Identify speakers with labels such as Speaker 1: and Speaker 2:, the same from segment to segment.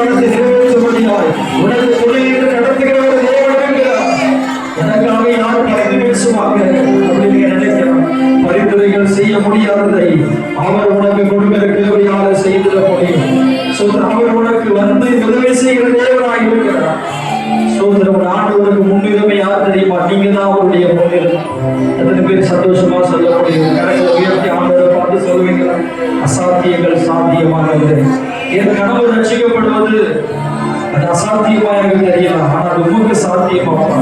Speaker 1: தீர்மானத்தை நிறைவேற்றும்படியாய் உனக்கு துணை என்று நடத்துகிற ஒரு தேவன் இருக்கிறார். எனக்காக யார் பரிந்து பேசுவாங்க அப்படின்னு நினைக்கிறான். பரிந்துரைகள் செய்ய முடியாததை அவர் உனக்கு கொடுக்கிற கிருபையால செய்திட முடியும். அவர் உனக்கு வந்து உதவி செய்கிற தேவனாய் இருக்கிறார். சோதரவன் ஆண்டவருக்கு முன்னுரிமை யார் தெரியுமா? நீங்க தான் அவருடைய முன்னுரிமை. எத்தனை பேர் சந்தோஷமா சொல்ல முடியும்? கடைகளை உயர்த்தி ஆண்டவரை பார்த்து சொல்லுவீங்களா? அசாத்தியங்கள் சாத்தியமானது. என் கனவு ரட்சிக்கப்படுவது அது அசாத்தியமா எனக்கு தெரியலாம், ஆனால் உமக்கு சாத்தியமாப்பா.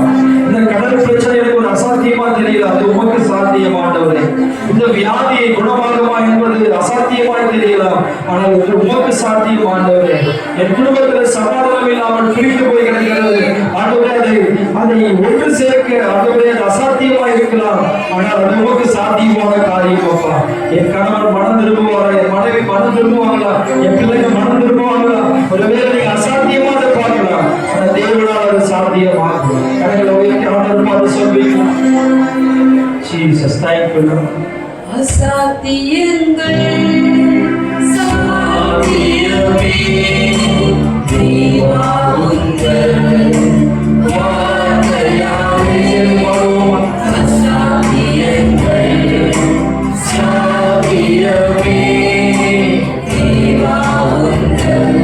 Speaker 1: இந்த கடல் பிரச்சனை எனக்கு ஒரு அசாத்தியமா தெரியல, அது உமக்கு சாத்தியமானவரே. இந்த வியாதியை குணமாகுமா என்பது அசாத்தியமாய் தெரியலாம், ஆனால் உமக்கு சாத்தியமானவரே. என் குடும்பத்தில் சமாதானம் இல்லாமல் பிரித்து போய் கிடக்கிறது ஆண்டவரே, அதை ஒன்று சேர்க்க ஆண்டவரே அது அசாத்தியமா இருக்கலாம், ஆனால் அது உமக்கு சாத்தியமான காரியம் அப்பா. என் கணவன் மனம் திரும்புவாரா? என் மனைவி மனம் திரும்புவாங்களா? என் பிள்ளைங்க மனம் திரும்புவாங்களா? ஒருவேளை நீங்க அசாத்தியமாக பார்க்கலாம், ஆனால் தேவனால் அது சாத்தியமாகும். கணக்கில் உயர்த்தி ஆண்டவர் பார்த்து சொல்வீங்களா? Jesus thank you.
Speaker 2: அசாத்தியங்கள் சாத்தியமே தேவா உங்கள் வார்த்தையாலே அசாத்தியங்கள் சாத்தியமே தேவா உங்கள்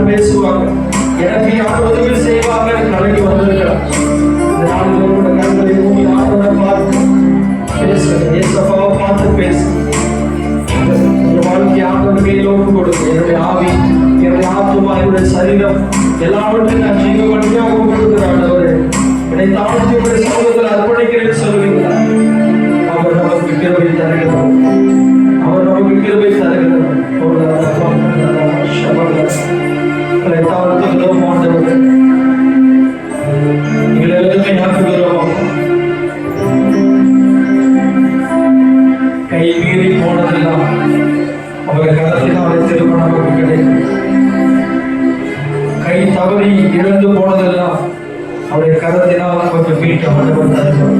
Speaker 1: பேசுவாங்க. எனக்காக காத்து
Speaker 3: அவர் நமக்கு கிருபை தருகிறார்.
Speaker 1: தாழ்த்துகிறோம் ஆண்டவரே. எங்களை எளிமையாக்குகிறோம். கை மீறி போனதெல்லாம் அவரை கரத்தினாலே திருமணம் கிடைக்கும். கை தவறி இழந்து போனதெல்லாம் அவருடைய கரத்தினால் நமக்கு மீட்க ஆண்டவர் தருவார்.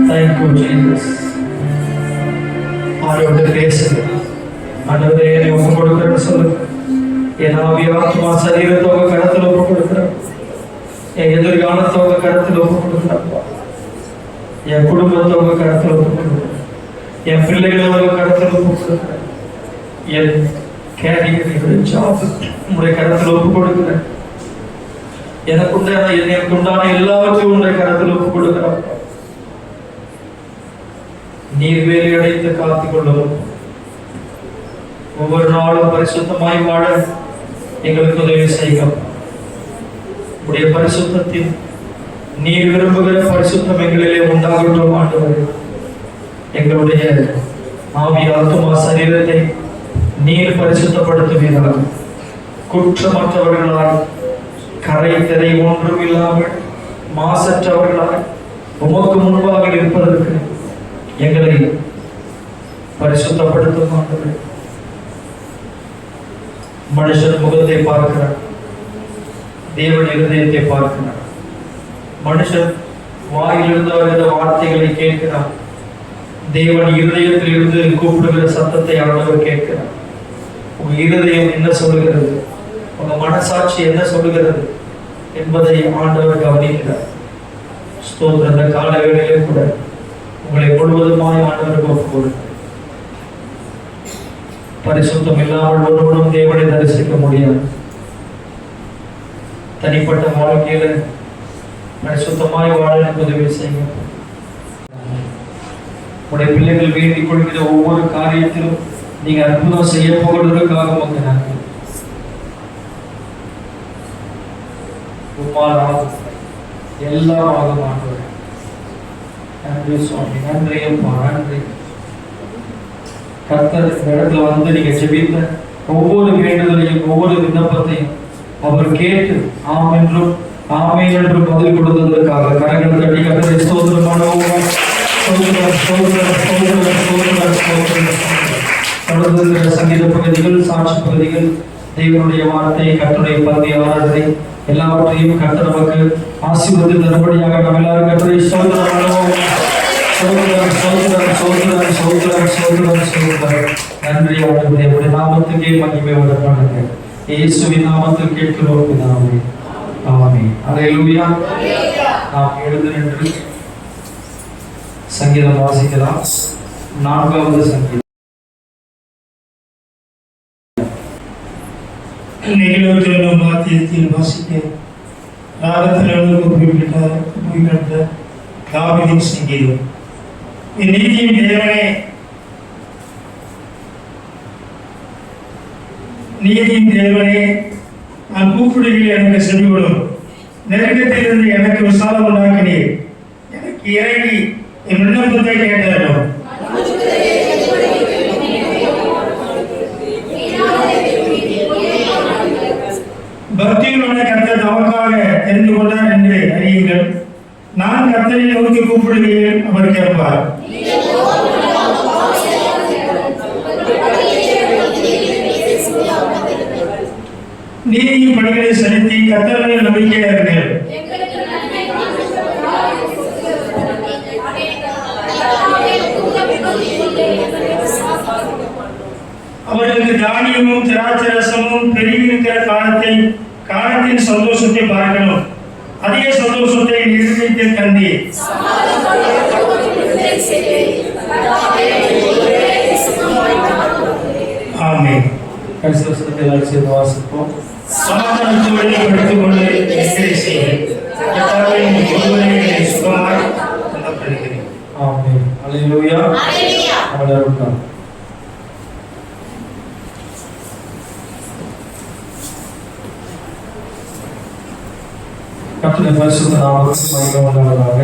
Speaker 1: Thank you Jesus. ஆண்டவர்கிட்ட பேசுங்க. ஆண்டவரே, என்னை ஒப்பு கொடுக்கிறேன்னு சொல்லுங்க. என் ஆவி ஆத்மா சரீரத்தை உங்க கரத்தில் ஒப்பு கொடுக்குறேன். என் எதிர்காலத்தை உங்க கரத்தில் ஒப்பு கொடுக்குறப்பா. என் குடும்பத்தை உங்க கரத்தில் ஒப்பு கொடுக்குறேன். என் பிள்ளைகளை உங்க கரத்தில் ஒப்பு கொடுக்குறேன். என் கேரியர் ஜாப் உங்களுடைய கரத்தில் ஒப்பு கொடுக்குறேன். எனக்கு உண்டான எல்லாவற்றையும் உங்களுடைய கரத்தில் ஒப்பு கொடுக்குறேன். நீர் வேலை அடைத்து காத்துக் கொள்ளவும் ஒவ்வொரு நாளும் பரிசுத்தமாய் வாழ எங்களுக்கு உதவி செய்யும். உடைய பரிசுத்தத்தில் நீர் விரும்புகிற பரிசுத்தம் எங்களிலே உண்டாகட்டும் ஆண்டவரே. எங்களுடைய ஆவி ஆத்துமா சரீரத்தை நீர் பரிசுத்தப்படுத்துவீர்கள். குற்றமற்றவர்களாய் கரை திரை ஒன்றும் இல்லாமல் மாசற்றவர்களாய் உமக்கு முன்பாக இருப்பதற்கு எங்களை பரிசுத்தப்படுத்தும் ஆண்டவரே. மனுஷன் முகத்தை பார்க்கிறார், தேவன் இருதயத்தை பார்க்கிறார். மனுஷன் வாயிலிருந்து வருகிற வார்த்தைகளை கேட்கிறார், தேவன் இருதயத்தில் இருந்து கூப்பிடுகிற சத்தத்தை ஆண்டவர் கேட்கிறார். உங்க இருதயம் என்ன சொல்லுகிறது, உங்க மனசாட்சி என்ன சொல்லுகிறது என்பதை ஆண்டவர் கவனிக்கிறார். ஸ்தோத்திரம். அந்த கால வேளையிலே கூட உங்களை முழுவதுமாய் ஆண்டவருக்கு ஒப்புக்கொடுங்க. பரிசுத்தம் இல்லாமல் ஒருவனும் தேவனை தரிசிக்க முடியாது. தனிப்பட்ட வாழ்க்கையில பரிசுத்தமாய் வாழ உதவி செய்யும். உடைய பிள்ளைகள் வேண்டிக் கொள்கிற ஒவ்வொரு காரியத்திலும் நீங்க அற்புதம் செய்ய போகிறதுக்காக உங்க நன்றி. எல்லாம் ஆக மாட்டோம். நன்றி சுவாமி. நன்றி அம்மா. நன்றி கர்த்தர். இந்த இடத்துல வந்து நீங்க ஜெபித்த ஒவ்வொரு வேண்டுதலையும் ஒவ்வொரு விண்ணப்பத்தையும் அவர் கேட்டு ஆம் என்றும் ஆமேன் என்றும் பதில் கொடுத்ததற்காக கரங்கள் தட்டி கர்த்தரை ஸ்தோத்திரம் பண்ணுவோம். தொடர்ந்து சங்கீத பகுதிகள், சாட்சி பகுதிகள், தெய்வனுடைய வார்த்தை, கர்த்தருடைய பந்தி ஆராதனை எல்லாவற்றையும் கர்த்தர் நமக்கு ஆசீர்வதித்து தரும்படியாக நம்ம எல்லாரும் கர்த்தரை ஸ்தோத்திரம் பண்ணுவோம். நன்றி ஆண்டவரே. உடைய நாமத்துக்கே மகிமை வரப்படுங்க. இயேசுவின் நாமத்தில் கேட்கிறோம் பிதாவே. ஆமென். அல்லேலூயா. நாம் எழுந்து நின்று சங்கீதம் வாசிக்கலாம். 4வது சங்கீதம்.
Speaker 3: நிகழ்வுகளும் வாத்தியத்தில் வாசிக்க ராகத்திலிருந்து குறிப்பிட்ட தாவீதின் சங்கீதம். என் நீதியின் தேவனே, நீதியின் தேவனே, நான் கூப்பிடுகையில் எனக்கு செவிகொடும். நெருக்கத்திலிருந்து எனக்கு விசாலம் உண்டாக்கினீர். எனக்கு இறங்கி என் விண்ணப்பத்தை கேட்டாலும் பக்தியுள்ள கர்த்தர் நமக்காக தெரிந்து கொண்டார் என்று அறியுங்கள். நான் கர்த்தரை நோக்கி கூப்பிடுகையில் அவர் கேட்பார். நீதியின் பணிகளை செலுத்தி கர்த்தரை நம்பிக்கையார்கள். அவர்களுக்கு தானியமும் திராட்சரசமும் பெருகியிருக்கிற காலத்தின் சந்தோஷத்தை பார்க்கணும். அதிக சந்தோஷத்தை நிர்ணயித்து தந்தி. ஆமென்.
Speaker 1: வாசிப்போம்.
Speaker 3: சமாதானத்தோடு படித்துக் கொண்டு சுகமாய் கொள்ளப்படுகிறேன்.
Speaker 1: ஆமென். அல்லேலூயா. அல்லேலூயா. கர்த்தருடைய பரிசுத்த நாமத்துக்கு மகிமை உண்டாவதாக.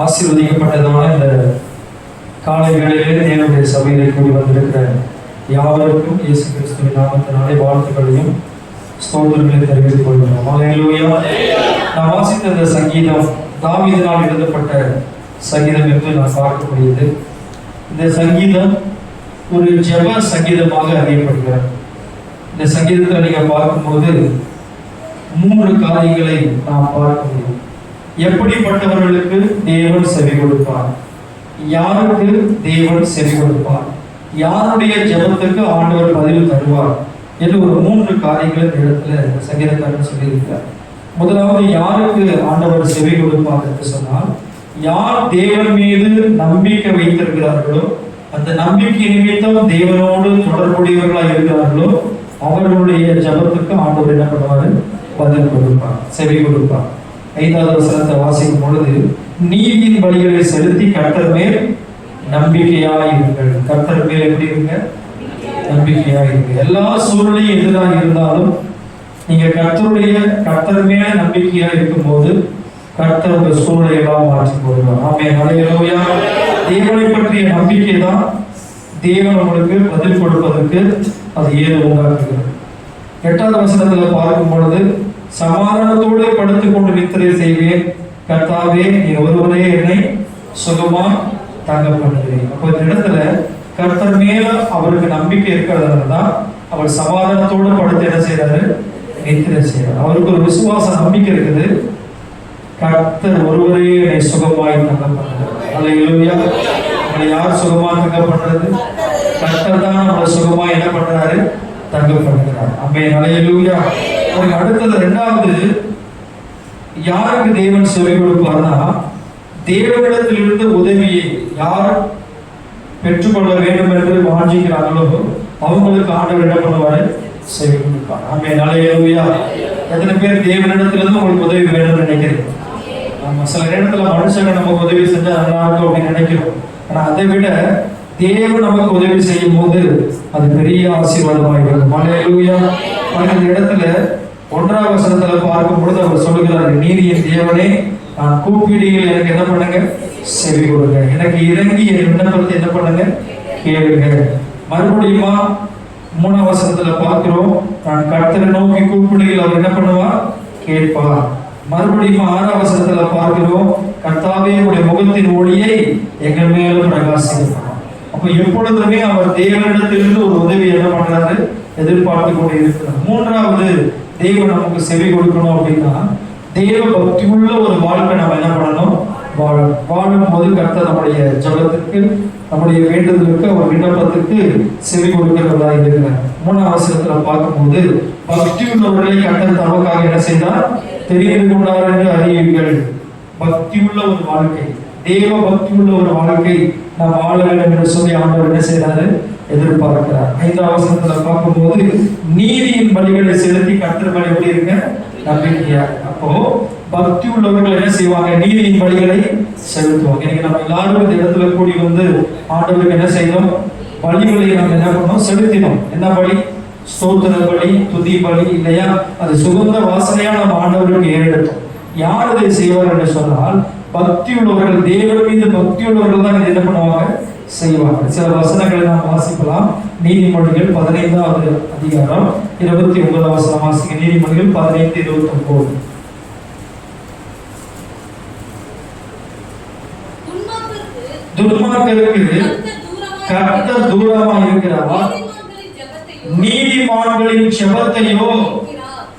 Speaker 1: ஆசீர்வதிக்கப்பட்டதான இந்த காலை வேளையிலே தேவனுடைய சபையிலே கூடி வந்திருக்கிற யாவருக்கும் இயேசு கிறிஸ்துவின் நாமத்தினாலே வாழ்த்துக்களையும் ஸ்தோத்திரங்களை தெரிவித்துக் கொள்கிறோம். அல்லேலூயா. நான் வாசித்த இந்த சங்கீதம் தாவீதினால் எழுதப்பட்ட சங்கீதம் என்று நான் பார்க்கக்கூடியது. இந்த சங்கீதம் ஒரு ஜெப சங்கீதமாக அறியப்படுகிறது. இந்த சங்கீதத்தில் நீங்க பார்க்கும்போது 3 காரியங்களை நாம் பார்க்க முடியும். எப்படிப்பட்டவர்களுக்கு தேவன் செவி கொடுப்பார், யாருக்கு தேவன் செவி கொடுப்பார், யாருடைய ஜெபத்துக்கு ஆண்டவர் பதில் தருவார் என்று ஒரு 3 காரியங்கள் இந்த இடத்துல சங்கீதக்காரன் சொல்லியிருக்கிறார். முதலாவது, யாருக்கு ஆண்டவர் செவி கொடுப்பார் என்று சொன்னால், யார் தேவன் மீது நம்பிக்கை வைத்திருக்கிறார்களோ, அந்த நம்பிக்கை நிமித்தம் தேவனோடு தொடர்புடையவர்களாக இருக்கிறார்களோ, அவர்களுடைய ஜபத்துக்கு ஆண்டவர் என்ன பண்ணுவாரு? பதில் கொடுப்பார், செவி கொடுப்பார். 5வது வசனத்தை வாசிக்கும் பொழுது, நீதியின் வழிகளை செலுத்தி கர்த்தர் மேல் நம்பிக்கையாயிருங்கள். கர்த்தர் மேல் எப்படி இருங்க? நம்பிக்கையாயிருங்க. எல்லா சூழ்நிலையும் எதிராக இருந்தாலும் நீங்க கர்த்தர் மேல நம்பிக்கையா இருக்கும் போது கர்த்தர் உங்க சூழ்நிலையெல்லாம் மாற்றி போடுவார். ஆமென். ஹல்லேலூயா. தேவனை பற்றிய நம்பிக்கை தான் தேவன் உங்களுக்கு பதில் கொடுப்பதற்கு அது ஏது உண்டாக்குகிறது. 8வது வசனத்துல பார்க்கும் பொழுது, சமாதானத்தோடு படுத்துக் கொண்டு நித்திரை செய்வேன், கர்த்தாவே நீ ஒருவரே என்னை சுகமா தங்க பண்ணுகிறேன். அப்போ இந்த இடத்துல கர்த்தர் மேல அவருக்கு நம்பிக்கை இருக்கிறதுனால தான் அவர் சமாதானத்தோடு படுத்து என்ன செய்யறாரு? நித்திரை செய்யறாரு. அவருக்கு ஒரு விசுவாச நம்பிக்கை இருக்குது. கர்த்தர் ஒருவரே என்னை சுகமாய் தங்க பண்ணுறார். அல்லேலூயா. நம்மளை யார் சுகமா தங்க பண்றது? கர்த்தர் தான் நம்மளை சுகமா என்ன பண்றாரு? தங்க பண்ணுகிறார். ஆமென். அல்லேலூயா. அடுத்தது 2வது, யாருக்கு தேவன் செவி கொடுப்பார்னா, தேவனிடத்திலிருந்து உதவியை யார் பெற்றுக்கொள்ள வேண்டும் என்று வாஞ்சிக்கிறார்களோ அவங்களுக்கு ஆண்டவர் என்ன பண்ணுவாரு? செவி கொடுப்பார். ஆமென். அல்லேலூயா. எத்தனை பேர் தேவனிடத்திலிருந்து உங்களுக்கு உதவி வேணும்னு நினைக்கிறீங்க? நம்ம சில நேரத்துல மனுஷங்க நமக்கு உதவி செஞ்சா நல்லா இருக்கும் அப்படின்னு நினைக்கிறோம். ஆனா அதை விட தேவன் நமக்கு உதவி செய்யும் போது அது பெரிய ஆசீர்வாதமாகிறது. அல்லேலூயா. இந்த இடத்துல 1வது வசனத்துல பார்க்கும் பொழுது அவர் சொல்லுகிறார், நீதியின் தேவனே நான் கூப்பிடுகையில் எனக்கு என்ன பண்ணுங்க? செவி கொடுங்க. எனக்கு இறங்கி என் விண்ணப்பத்தை என்ன பண்ணுங்க? கேளுங்க. மறுபடியுமா 3வது வசனத்துல பார்க்கிறோம், நான் கர்த்தரை நோக்கி கூப்பிடுகையில் அவர் என்ன பண்ணுவார்? கேட்பார். மறுபடியும் 6வது வசனத்துல பார்க்கிறோம், கர்த்தாவே உடைய முகத்தின் ஒளியை எங்கள் மேல பிரகாசிப்பார். அப்ப எப்பொழுதுமே அவர் தேவனிடத்திலிருந்து ஒரு உதவி என்ன பண்றாரு? எதிர்பார்த்து கொண்டு இருக்கிறார். 3வது, தேவன் நமக்கு செவி கொடுக்கணும் அப்படின்னா தேவ பக்தி உள்ள ஒரு வாழ்க்கை நம்ம என்ன பண்ணணும்? வாழும் போது கர்த்தர் நம்முடைய ஜபத்துக்கு, நம்முடைய வேண்டுதலுக்கு, ஒரு விண்ணப்பத்துக்கு செவி கொடுக்கிறதா இருக்கிறார். 3வது வசனத்துல பார்க்கும்போது, பக்தி உள்ளவர்களை கர்த்தர் தமக்காக என்ன செய்தார்? தெரிந்து கொண்டார் என்று அறியுங்கள். பக்தி உள்ள ஒரு வாழ்க்கை, தேவ பக்தி உள்ள ஒரு வாழ்க்கை நாம் வாழ வேண்டும் என்று சொல்லி ஆண்டவர் என்ன செய்யறாரு? எதிர்பார்க்கிறார். 5வது வசனத்துல பார்க்கும்போது, நீதியின் வழிகளை செலுத்தி கர்த்தர் மேல் எப்படி இருக்க? நம்பிக்கையா. அப்போ பக்தி உள்ளவர்கள் என்ன செய்வாங்க? நீதியின் வழிகளை செலுத்துவாங்க. இன்னைக்கு நம்ம எல்லாரும் இந்த இடத்துல கூடி வந்து ஆண்டவருக்கு என்ன செய்யணும்? பலிகளை நம்ம என்ன பண்ணணும்? செலுத்தினோம். என்ன பலி? ஸ்தோத்திர பலி, துதி பலி இல்லையா? அது சுகந்த வாசனையா நம்ம ஆண்டவருக்கு ஏறெடுத்தோம். யார் இதை செய்வார் என்று சொன்னால், பக்தி உள்ளவர்கள், தேவன் மீது பக்தி உள்ளவர்கள் தான் இதை என்ன பண்ணுவாங்க? செய்வாங்க. சில வசனங்களை நாம் வாசிக்கலாம். நீதிமொழிகள் 15வது அதிகாரம் 29வது வசனம் வாசிக்க. நீதிமொழிகள் 15:29. துன்மார்க்கருக்கு கர்த்தர் தூரமாக இருக்கிறார், நீதிமான்களின் ஜெபத்தையோ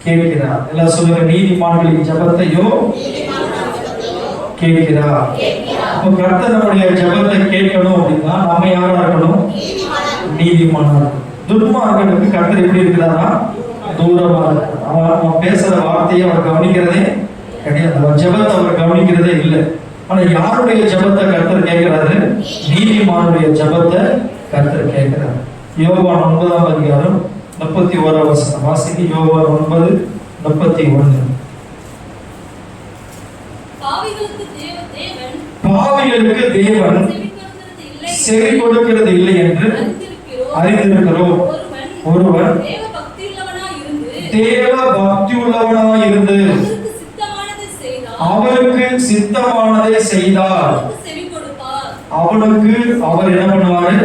Speaker 1: கேட்கிறார். எல்லாம் சொல்லுங்க, நீதிமான்களின் ஜெபத்தையோ கேட்கிறார். கர்த்தர் நம்முடைய ஜெபத்தை கேட்கணும் அப்படின்னா நாம யாரா இருக்கணும்? நீதிமானா. துன்மார்க்கனுக்கு கர்த்தர் எப்படி இருக்கிறாரா? தூரமா இருக்கிறார். அவன் பேசுற வார்த்தையை அவர் கவனிக்கிறதே கிடையாது. அவர் ஜெபத்தை அவர் கவனிக்கிறதே இல்லை. ஆனா யாருடைய ஜெபத்தை கர்த்தர் கேட்கிறாரு? நீதிமானுடைய ஜெபத்தை கர்த்தர் கேட்கிறார். யோவான் 9வது அதிகாரம் 31வது வசனம் வாசிக்க. யோவான் 9:31. பாவிகளுக்கு தேவன் செவி கொடுக்கிறது இல்லை என்று அறிந்திருக்கிறோம். ஒருவன் தேவ பக்தி உள்ளவனாய் இருந்து அவருக்கு சித்தமானதை செய்தால் அவனுக்கு அவர் என்ன பண்ணுவாரு?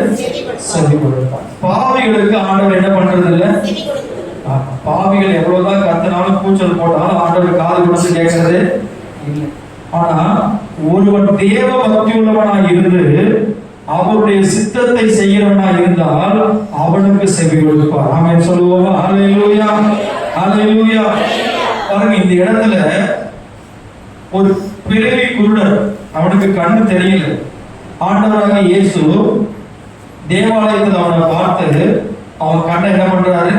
Speaker 1: செவி கொடுப்பார். பாவிகளுக்கு ஆண்டவர் என்ன பண்றது இல்ல. பாவிகள் எவ்வளவுதான் கத்தினாலும் கூச்சல் போட்டாலும் ஆண்டவர் காது கொடுத்து கேட்கறது இல்லை. ஆனா ஒருவன் தேவ பக்தி உள்ளவனாய் இருந்து அவருடைய சித்தத்தை செய்கிறவனா இருந்தால் அவனுக்கு செவி கொடுப்பார். ஆமென் சொல்லுவோமா? ஹல்லேலூயா, ஹல்லேலூயா. பாருங்க, இந்த இடத்துல ஒரு பிறவி குருடர், அவனுக்கு கண்ணு தெரியல. ஆண்டவராக இயேசு தேவாலயத்தில் அவனை பார்த்து அவன் கண்ணை என்ன பண்றாரு?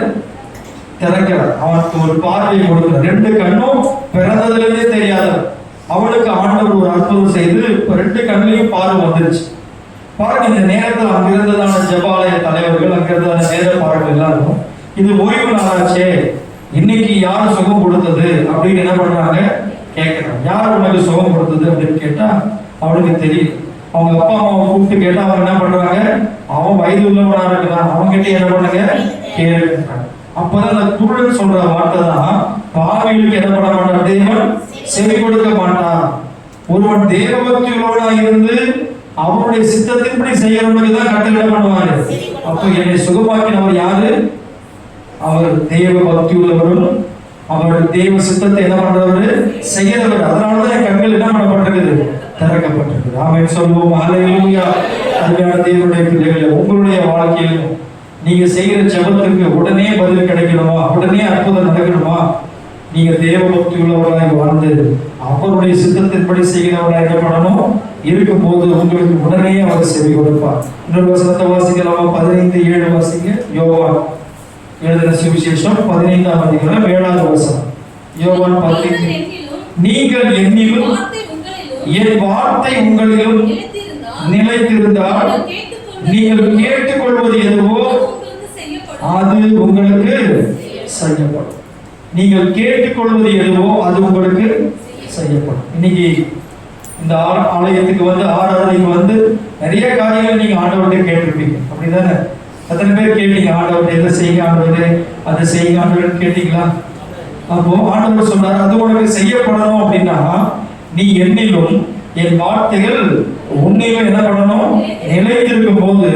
Speaker 1: திறக்கிறார். அவனுக்கு ஒரு பார்வையை கொடுக்கிறார். 2 கண்ணும் பிறந்ததுல இருந்தே தெரியாது. அவனுக்கு ஆண்டவர் ஒரு அற்புதம் செய்து 2 கண்ணிலையும் பார்வை வந்துருச்சு. பாருங்க, இந்த நேரத்தில் அங்கிருந்ததான ஜெபாலய தலைவர்கள், அங்கிருந்ததான நேர பாடல்கள் எல்லாரும் இது ஓய்வு நாளாச்சே, இன்னைக்கு யார் சுகம் கொடுத்தது அப்படின்னு என்ன பண்றாங்க? கேட்கிறாங்க. யார் உனக்கு சுகம் கொடுத்தது அப்படின்னு கேட்டா அவனுக்கு தெரியும். அவங்க அப்பா அம்மாவை கூப்பிட்டு கேட்டா அவங்க என்ன பண்றாங்க? அவன் வயது உள்ளவனா இருக்கிறான், அவங்க கிட்ட என்ன பண்ணுங்க? கேட்கிறாங்க. அப்பதான் அந்த குருடன் சொல்ற வார்த்தை தான், பாவிகளுக்கு என்ன பண்ண மாட்டான் தேவன்? செவி கொடுக்க மாட்டான். ஒருவன் தேவபக்தி உள்ளவனா இருந்து அவருடைய சித்தத்தின்படி செய்யறவனுக்கு தான் கட்டளை பண்ணுவாரு. அப்ப என்னை சுகமாக்கினவர் யாரு? அவர் தேவ பக்தி உள்ளவரும் அவர் தேவ சித்தத்தை என்ன பண்றவரு? செய்யறவர். அதனாலதான் என் கண்கள் என்ன பண்ணப்பட்டிருக்குது? திறக்கப்பட்டிருக்குது. ஆமென் சொல்லுவோம். ஹல்லேலூயா. அருமையான தேவனுடைய பிள்ளைகளே, உங்களுடைய வாழ்க்கையிலும் நீங்க செய்யற ஜெபத்துக்கு உடனே பதில் கிடைக்கணுமா? உடனே அற்புதம் நடக்கணுமா? நீங்க தேவ பக்தி உள்ளவராய் வாழ்ந்து அவருடைய சித்தத்தின்படி செய்கிறவராய் என்ன பண்ணணும்? இருக்கும் போது உங்களுக்கு உடனே அவர் செவி கொடுப்பார். இன்னொரு வசனத்தை வாசிக்கலாமா? 15:7 வாசிங்க. யோவான் எழுதின சுவிசேஷம் 15ஆம் அதிகாரம் 7வது வசனம். யோவான் 15. நீங்கள் என்னிலும் என் வார்த்தை உங்களிலும் நிலைத்திருந்தால் நீங்கள் கேட்டுக்கொள்வது எதுவோ அது உங்களுக்கு செய்யப்படும். நீங்கள் கேட்டுக்கொள்வது எதுவோ அது உங்களுக்கு செய்யப்படும். இன்னைக்கு இந்த ஆலயத்துக்கு வந்து ஆராதனைக்கு வந்து நிறைய காரியங்கள் நீங்க ஆண்டவர்கிட்ட கேட்டிருப்பீங்க, அப்படிதானே? எத்தனை பேர் கேட்டீங்க? ஆண்டவர் எதை செய்ய ஆண்டவரே, அதை செய்ய ஆண்டவர் கேட்டீங்களா? அப்போ ஆண்டவர் சொல்றாரு, அது உனக்கு செய்யப்படணும் அப்படின்னா நீ என்னிலும் என் வார்த்தைகள் உன்னிலும் என்ன பண்ணணும்? நிலைத்திருக்கும் போது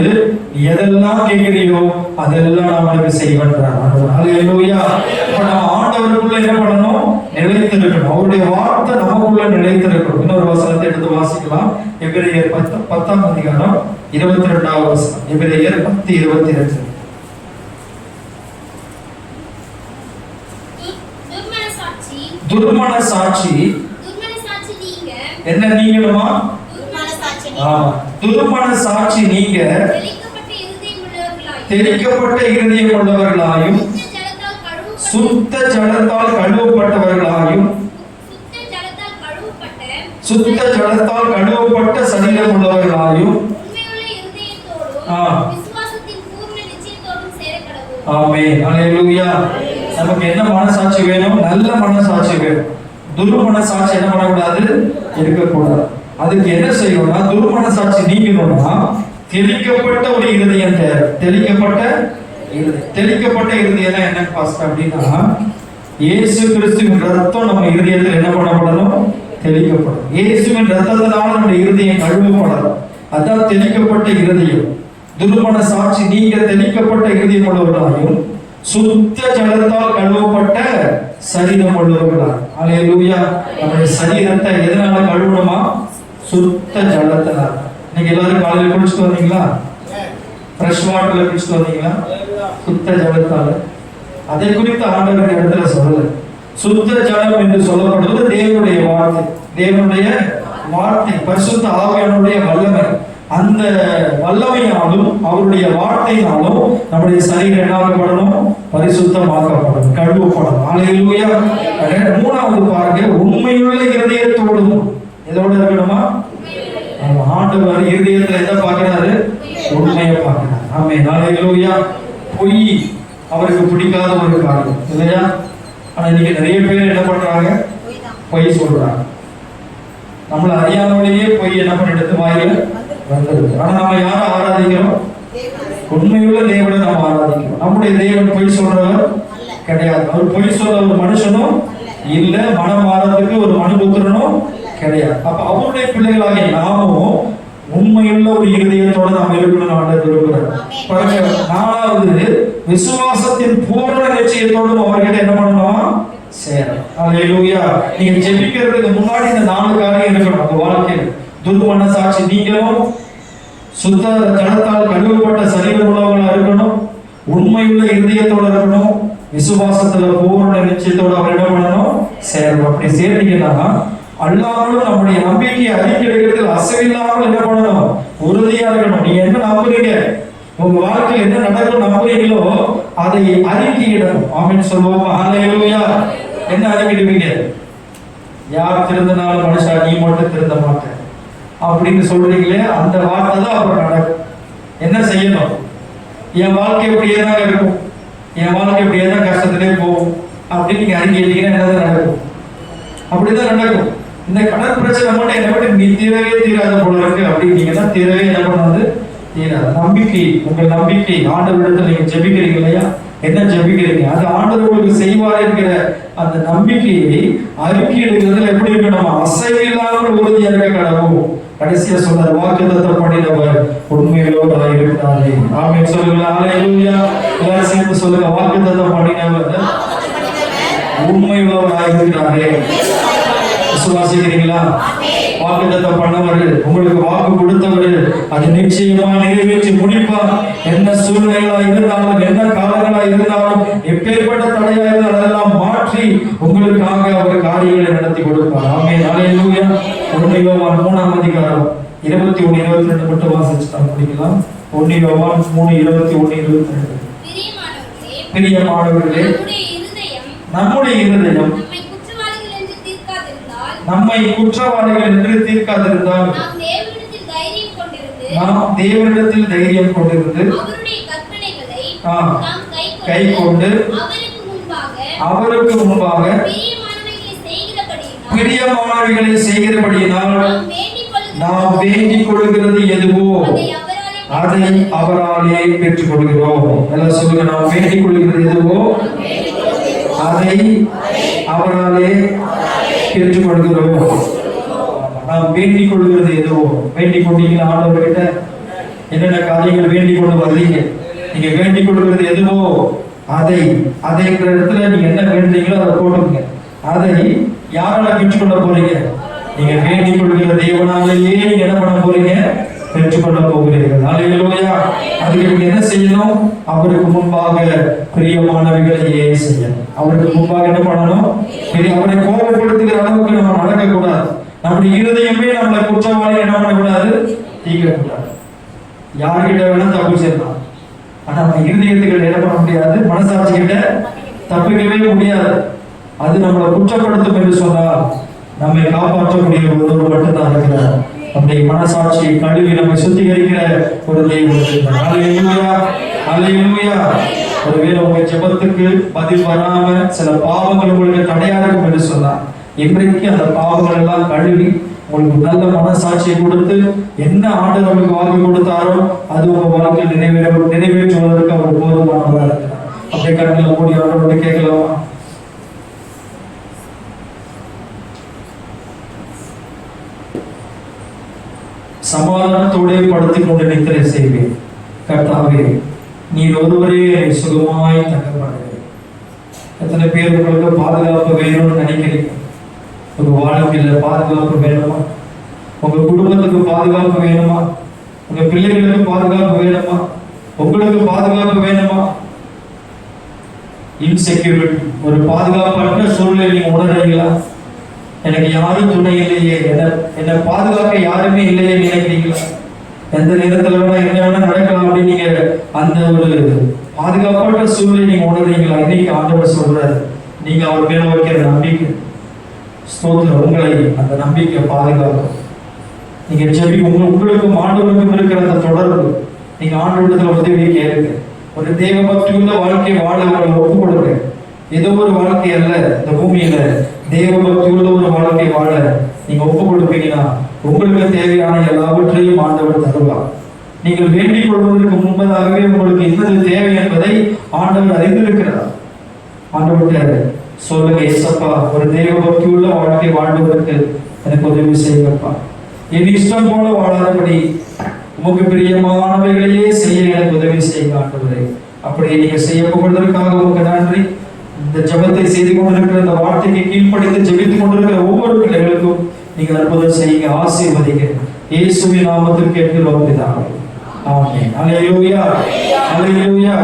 Speaker 1: நீ எதெல்லாம் கேட்கிறியோ அதெல்லாம் நான் உனக்கு செய்வேன்றார் ஆண்டவர். ஹல்லேலூயா. இப்ப நம்ம ஆண்டவருக்குள்ள என்ன பண்ணணும்? நிலைத்திருக்கணும். அவருடைய வார்த்தை நமக்குள்ள நிலைத்திருக்கணும். இன்னொரு வசனத்தை எடுத்து வாசிக்கலாம். எபிரேயர் 10ஆம் அதிகாரம் 22வது வசனம். எபிரேயர் 10:22. துர்மன சாட்சி என்ன? நீங்களுமா? துர்மன சாட்சி நீங்க தெளிக்கப்பட்ட இருதயம் உள்ளவர்களாயும் சுத்த ஜலத்தால் கழுவப்பட்டவர்களாயும் சுத்த ஜலத்தால் கழுவப்பட்ட சரீரம் உள்ளவர்களாயும் ஆமென். ஹல்லேலூயா. நமக்கு என்ன மனசாட்சி வேணும்? நல்ல மனசாட்சி வேணும். துர்மனசாட்சி என்ன பண்ணக்கூடாது? இருக்கக்கூடாது. அதுக்கு என்ன செய்யணும்னா, துர்மனசாட்சி நீக்கணும்னா தெளிக்கப்பட்ட ஒரு இருதயம் தேவை. தெளிக்கப்பட்ட இருதயம் என்ன பாஸ்டர் அப்படின்னா, இயேசு கிறிஸ்துவின் ரத்தம் நம்ம இருதயத்தில் என்ன பண்ணப்படணும்? தெளிக்கப்படும். இயேசுவின் ரத்தத்தினால நம்ம இருதயம் கழுவப்படணும். அதான் தெளிக்கப்பட்ட இருதயம். துர்மன சாட்சி நீங்க தெளிக்கப்பட்ட இருதயம் உள்ளவர்களாயும் சுத்த ஜலத்தால் கழுவப்பட்ட சரீரம் உள்ளவர்களாய். ஹல்லேலூயா. நம்முடைய சரீரத்தை எதனால கழுவணுமா? சுத்த ஜலத்தினால. இன்னைக்கு எல்லாரும் காலையில் குளிச்சுட்டு வந்தீங்களா? ஃப்ரெஷ் வாட்டர்ல குளிச்சுட்டு வந்தீங்களா? சுத்த ஜலத்தால. அதை குறித்து ஆண்டவர் இடத்துல சொல்லல. சுத்த ஜலம் என்று சொல்லப்படுவது தேவனுடைய வார்த்தை. தேவனுடைய வார்த்தை பரிசுத்த ஆவியானவருடைய வல்லமை. அந்த வல்லமையாலும் அவருடைய வார்த்தையினாலும் நம்முடைய சரீரம் என்னாகப்படணும்? பரிசுத்தமாக்கப்படணும், கழுவப்படணும். ஹல்லேலூயா. மூணாவது பாருங்க, உண்மையுள்ள இருதயத்தோடும். எதோட இருக்கணுமா? ஆண்டவர் இருதயத்துல எதை பார்க்கிறாரு? உண்மையை பார்க்கிறார். ஆமென். ஹல்லேலூயா. பொய் அவருக்கு பிடிக்காத ஒரு காரியம் இல்லையா? ஆனா இன்னைக்கு நிறைய பேர் என்ன பண்றாங்க? பொய் சொல்றாங்க. நம்மள அறியாமலேயே பொய் என்ன பண்ணிட்டு வாயில வந்துருக்கு. ஆனா நம்ம யாரை ஆராதிக்கிறோம்? உண்மையுள்ள தேவனை நம்ம ஆராதிக்கிறோம். நம்முடைய தேவன் பொய் சொல்றவர் கிடையாது. அவர் பொய் சொல்ற ஒரு மனுஷனும் இல்ல, மனம் மாறதுக்கு ஒரு மனுபுத்திரனும் கிடையாது. அப்ப அவருடைய பிள்ளைகளாகிய நாமும் உண்மையுள்ள ஒரு இருதயத்தோட நாம் இருக்கணும்னு ஆண்டவர் விரும்புகிறார். பாருங்க, 4வது விசுவாசத்தின் பூரண நிச்சயத்தோடும் அவர்கிட்ட என்ன பண்ணணும்? சேரணும். அல்லேலூயா. நீங்க ஜெபிக்கிறதுக்கு முன்னாடி இந்த 4 காரியம் இருக்கணும் உங்க வாழ்க்கையில். துர்மனசாட்சி நீங்களும், சுத்த ஜலத்தால் கழுவப்பட்ட சரீரம் உள்ளவங்களா இருக்கணும், உண்மையுள்ள இருதயத்தோட இருக்கணும், விசுவாசத்துல பூரண நிச்சயத்தோட அவர் என்ன பண்ணணும்? சேரணும். அப்படி சேர்ந்தீங்கன்னா அல்லாமலும் நம்முடைய நம்பிக்கையை அறிக்கையிடுகிறதுல அசைவில்லாமல் என்ன பண்ணணும்? உறுதியா இருக்கணும். நீங்க என்ன நம்புறீங்க, உங்க வாழ்க்கையில் என்ன நடக்கும் நம்புறீங்களோ அதை அறிக்கையிடணும். ஆமென் சொல்லுவோம். ஹல்லேலூயா. என்ன அறிக்கையிடுவீங்க? யார் திருந்தினாலும் மனுஷா நீ மட்டும் திருந்த மாட்டேன் அப்படின்னு சொல்றீங்களே, அந்த வார்த்தை தான் அப்புறம் நடக்கும். என்ன செய்யணும்? என் வாழ்க்கை இப்படியே தான் இருக்கும், என் வாழ்க்கை இப்படியே தான் கஷ்டத்திலே போகும் அப்படின்னு நீங்க அறிக்கையிட்டீங்கன்னா என்னதான் நடக்கும்? அப்படிதான் நடக்கும். இந்த கடன் பிரச்சனை மட்டும் என்ன விட்டு நீ தீரவே தீராத போல இருக்கு அப்படின்னீங்கன்னா தீரவே என்ன பண்ணாது? தீராது. நம்பிக்கை, உங்கள் நம்பிக்கை ஆண்டவரிடத்தில் நீங்க ஜெபிக்கிறீங்க இல்லையா? என்ன ஜெபிக்கிறீங்க? அது ஆண்டவர் உங்களுக்கு செய்வார் என்கிற அந்த நம்பிக்கையை அறிக்கையிடுகிறதுல எப்படி இருக்கணும்? அசைவில்லாமல் உறுதியா இருக்க கடவுள். கடைசியா சொல்றார், வாக்குத்தத்தம் பண்ணினவர் உண்மையோடு இருக்கிறாரே. ஆமென் சொல்லுங்க. ஹல்லேலூயா. எல்லாரும் சேர்ந்து சொல்லுங்க, வாக்குத்தத்தம் பண்ணினவர் உண்மையுள்ளவராக இருக்கிறாரே. விசுவாசிக்கிறீங்களா? வாக்குத்தத்தம் பண்ணவர், உங்களுக்கு வாக்கு கொடுத்தவர், அது நிச்சயமா நிறைவேற்றி முடிப்பார். என்ன சூழ்நிலைகளா இருந்தாலும், என்ன காலங்களா இருந்தாலும், எப்பேற்பட்ட தடையா இருந்தாலும் அதெல்லாம் மாற்றி உங்களுக்காக அவர் காரியங்களை நடத்தி கொடுப்பார். ஆமென். ஹல்லேலூயா. 1 யோவான் 3ஆம் அதிகாரம் 21, 22 மட்டும் வாசிச்சுட்டா முடிக்கலாம். 1 யோவான் 3, 21, 22. பிரியமானவர்களே, நம்முடைய இருதயம் நம்மை குற்றவாளிகள் என்று தீர்க்காதிருந்தால் நாம் தேவனிடத்தில் தைரியம் கொண்டிருந்து கை கொண்டு அவருக்கு முன்பாக பிரியமானவைகளை செய்கிறபடியினால் நாம் வேண்டிக் கொள்கிறது எதுவோ அதை அவராலே பெற்றுக் கொள்கிறோம். எல்லாம் சொல்லுங்க, நாம் வேண்டிக் கொள்கிறது எதுவோ அதை அவராலே பெற்றுக் கொள்கிறோம். நாம் வேண்டிக் கொள்கிறது எதுவோ, வேண்டிக் கொண்டீங்களா? ஆண்டவர்கிட்ட என்னென்ன காரியங்கள் வேண்டிக் கொண்டு வர்றீங்க? நீங்க வேண்டிக் கொள்கிறது எதுவோ அதைங்கிற இடத்துல நீங்க என்ன வேண்டீங்களோ அதை போட்டுங்க. அதை யாரால பெற்றுக்கொள்ள போறீங்க? நீங்க வேண்டிக் கொள்கிற தேவனாலேயே நீங்க என்ன பண்ண போறீங்க? பெற்றுக்கொள்ள போகிறீர்கள். ஹல்லேலூயா. அதுக்கு நீங்க என்ன செய்யணும்? அவருக்கு முன்பாக பிரியமானவைகளையே செய்யணும். அவருக்கு முன்பாக என்ன பண்ணணும்? அவரை கோபப்படுத்துகிற அளவுக்கு நம்ம நடக்க கூடாது. நம்முடைய இருதயமே நம்மளை குற்றவாளி என்ன பண்ணக்கூடாது? தீர்க்கக்கூடாது. யார்கிட்ட வேணா தப்பு செய்யலாம், ஆனா நம்ம இருதயத்துக்கு என்ன பண்ண முடியாது? மனசாட்சி கிட்ட தப்பிக்கவே முடியாது. அது நம்மளை குற்றப்படுத்தும் என்று சொன்னால் நம்மை காப்பாற்றக்கூடிய ஒருவர் மட்டும்தான் இருக்கிறார். நம்முடைய மனசாட்சியை கழுவி நம்மை சுத்திகரிக்கிற ஒரு தெய்வம் இருக்கிறார். ஹல்லேலூயா. ஹல்லேலூயா. ஒருவேளை உங்க ஜெபத்துக்கு பதில் வராம சில பாவங்கள் உங்களுக்கு தடையா இருக்கும் என்று சொன்னார், இன்றைக்கு அந்த பாவங்கள் எல்லாம் கழுவி உங்களுக்கு நல்ல மனசாட்சியை கொடுத்து என்ன ஆண்டவர் உங்களுக்கு வாக்கு கொடுத்தாரோ அது உங்க வாழ்க்கையில் நிறைவேற்றுவதற்கு அவர் போதுமானவராக இருக்கிறார். அப்படியே கண்ணில் மூடி அவரோட கேட்கலாமா? சமாதானத்தோடு படுத்திக் கொண்டு நித்திரை செய்வேன். கர்த்தாவே, நீர் ஒருவரே சுகமாய் தங்கப்படுகிறேன். எத்தனை பேர் உங்களுக்கு பாதுகாப்பு வேணும்னு நினைக்கிறீங்க? உங்க வாழ்க்கையில பாதுகாப்பு வேணுமா? உங்க குடும்பத்துக்கு பாதுகாப்பு வேணுமா? உங்க பிள்ளைகளுக்கு பாதுகாப்பு வேணுமா? உங்களுக்கு பாதுகாப்பு வேணுமா? இன்செக்யூரிட்டி, ஒரு பாதுகாப்பற்ற சூழ்நிலை நீங்க உணர்றீங்களா? எனக்கு யாரும் துணை இல்லையே, என்னை பாதுகாக்க யாருமே இல்லையே நினைக்கிறீங்களா? எந்த நேரத்துல வேணா என்ன வேணா நடக்கலாம் அப்படின்னு நீங்க அந்த ஒரு பாதுகாப்பற்ற சூழ்நிலை நீங்க உணர்றீங்களா? இன்னைக்கு ஆண்டவர் சொல்றாரு, நீங்க அவர் மேல வைக்கிற நம்பிக்கை, ஸ்தோத்திரம், உங்களை அந்த நம்பிக்கை பாதுகாக்கும். நீங்க ஜெபி உங்களுக்கும் ஆண்டவருக்கும் இருக்கிற அந்த தொடர்பு, நீங்க ஆண்டவரிடத்துல உதவி கேளுங்க. ஒரு தேவ பக்தியுள்ள வாழ்க்கை வாழ உங்களை ஒப்பு கொடுங்க. ஏதோ ஒரு வாழ்க்கை அல்ல, இந்த பூமியில தேவ பக்தியுள்ள ஒரு வாழ்க்கை வாழ நீங்க ஒப்பு கொடுப்பீங்கன்னா உங்களுக்கு தேவையான எல்லாவற்றையும் ஆண்டவர் தருவார். நீங்கள் வேண்டிக் கொள்வதற்கு முன்பதாகவே உங்களுக்கு என்னது தேவை என்பதை ஆண்டவர் அறிந்திருக்கிறார். ஆண்டவர்கிட்ட சொல்லுங்க, ஏசப்பா, ஒரு தேவ பக்தியுள்ள வாழ்க்கை வாழ்வதற்கு எனக்கு உதவி செய்யப்பா. என் இஷ்டம் போல வாழாதபடி உமக்கு பிரியமானவைகளையே செய்ய எனக்கு உதவி செய்ய ஆண்டவரே. அப்படி நீங்க செய்ய போவதற்காக உமக்கு நன்றி. இந்த ஜெபத்தை செய்து கொண்டிருக்கிற இந்த வார்த்தைக்கு கீழ்ப்படிந்து ஜெபித்துக் கொண்டிருக்கிற ஒவ்வொரு பிள்ளைகளுக்கும் நீங்க அற்புதம் செய்யுங்க, ஆசீர்வதிங்க. இயேசுவின் நாமத்தில் கேட்கிறோம் பிதாவே. ஆமென். அல்லேலூயா, அல்லேலூயா.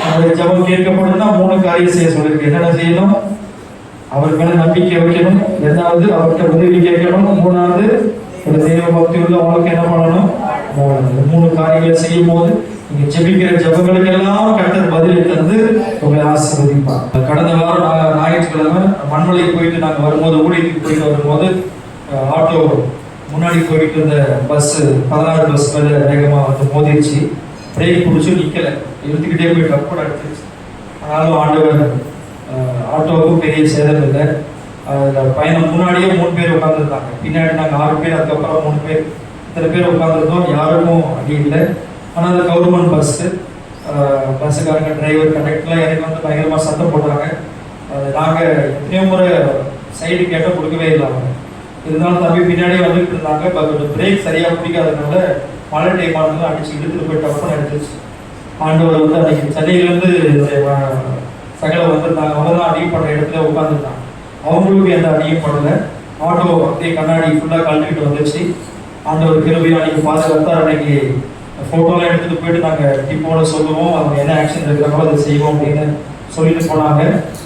Speaker 1: நம்முடைய ஜெபம் கேட்கப்படும்னா 3 காரியம் செய்ய சொல்லிருக்கு. என்னென்ன செய்யணும்? அவர் மேல நம்பிக்கை வைக்கணும், 2வது அவர்கிட்ட உதவி கேட்கணும், 3வது ஒரு தெய்வ பக்தி உள்ள அவங்களுக்கு என்ன பண்ணணும்? 3 காரியங்களை செய்யும் போது நீங்க ஜெபிக்கிற ஜெபங்களுக்கு எல்லாம் கர்த்தர் பதிலை தந்து உங்களை ஆசீர்வதிப்பார். கடந்த வாரம் ஞாயிற்றுக்கிழமை மண்மலைக்கு போயிட்டு நாங்கள் வரும்போது, ஊழியத்துக்கு போயிட்டு வரும்போது ஆட்டோ முன்னாடி போயிட்டு இருந்த பஸ் 16 பஸ் மேல வேகமாக வந்து மோதிருச்சு. பிரேக் பிடிச்சி நிற்கலை, எடுத்துக்கிட்டே போய் டப் கூட அடிச்சிருச்சு. ஆனாலும் ஆண்டவர், ஆட்டோவுக்கும் பெரிய சேதம் இல்லை. பயணம் முன்னாடியே 3 பேர் உட்காந்துருந்தாங்க, பின்னாடி நாங்கள் 6 பேர், அதுக்கப்புறம் 3 பேர், இத்தனை பேர் உட்காந்துருந்தோம். யாருக்கும் அடி இல்லை. ஆனால் அது கவர்மெண்ட் பஸ்ஸு. பஸ்ஸுக்காரங்க, டிரைவர், கண்டக்டர்லாம் எனக்கு வந்து பயங்கரமாக சத்தம் போட்டாங்க. நாங்கள் எத்தனையோ முறை சைடு கேட்டால் கொடுக்கவே இல்லை அவங்க. இருந்தாலும் தம்பி பின்னாடியே வந்துட்டு இருந்தாங்க. கொஞ்சம் பிரேக் சரியாக பிடிக்காததுனால மழை டைம் ஆனதுனால அடிச்சு இழுத்துட்டு போய் டப்புன்னு எடுத்துச்சு. ஆண்டவர் வந்து அன்னைக்கு சென்னையிலேருந்து சகலை வந்திருந்தாங்க. அவங்க தான் அடி பண்ணுற இடத்துல உட்காந்துருந்தாங்க. அவங்களுக்கு எந்த அடியும் படலை. ஆட்டோ அப்படியே கண்ணாடி ஃபுல்லாக கழட்டிட்டு வந்துச்சு. ஆண்டவர் கிருபையாக அன்னைக்கு பாதுகாத்தார். அன்னைக்கு ஃபோட்டோலாம் எடுத்துகிட்டு போயிட்டு நாங்கள் டிப்போட சொல்லுவோம், அவங்க என்ன ஆக்ஷன் இருக்கிறாங்களோ அதை செய்வோம் அப்படின்னு சொல்லிட்டு போனாங்க.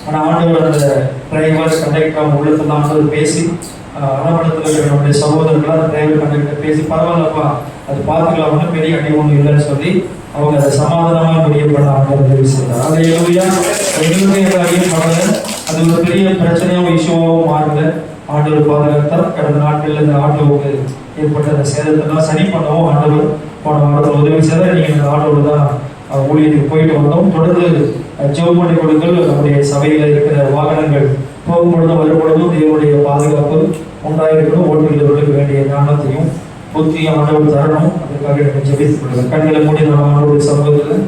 Speaker 1: ஆனால் ஆண்டவர் அந்த டிரைவர், கண்டக்டர், அவங்க உள்ளத்தில் ஆண்டவர் பேசி அறமடத்தில் இருக்கிற நம்முடைய சகோதரர்கள் அந்த டிரைவர், கண்டக்டர் பேசி பரவாயில்லப்பா அது பார்த்துக்கலாம், ஒன்றும் பெரிய அடி ஒன்றும் இல்லைன்னு சொல்லி அவங்க அதை சமாதானமாக முடிய பண்ண ஆண்டவர் உதவி செய்தார். அதை எழுதியா எங்களுக்கு அடியும் பண்ணலை. அது ஒரு பெரிய பிரச்சனையாகவும் இஷ்யூவாகவும் மாறல. ஆண்டவர் பாதுகாத்தார். கடந்த நாட்களில் இந்த ஆட்டோவுக்கு ஏற்பட்ட அந்த சேதத்தெல்லாம் சரி பண்ணவும் ஆண்டவர் போன வாரத்தில் உதவி செய்தார். நீங்கள் இந்த ஆட்டோவில் தான் ஊழியத்துக்கு போயிட்டு வந்தோம். தொடர்ந்து ஜெபம் பண்ணி கொடுங்கள். நம்முடைய சபையில் இருக்கிற வாகனங்கள் போகும்பொழுதும் வரும்பொழுதும் தேவனுடைய பாதுகாப்பு உண்டாயிருக்கணும். ஓட்டுகிறவர்களுக்கு வேண்டிய ஞானத்தையும் புத்தியும் ஆண்டவர் தரணும். அதுக்காக எனக்கு ஜெபித்துக் கொள்ளுங்கள். கண்களை மூடி நம்ம ஆண்டவருடைய சமூகத்தில்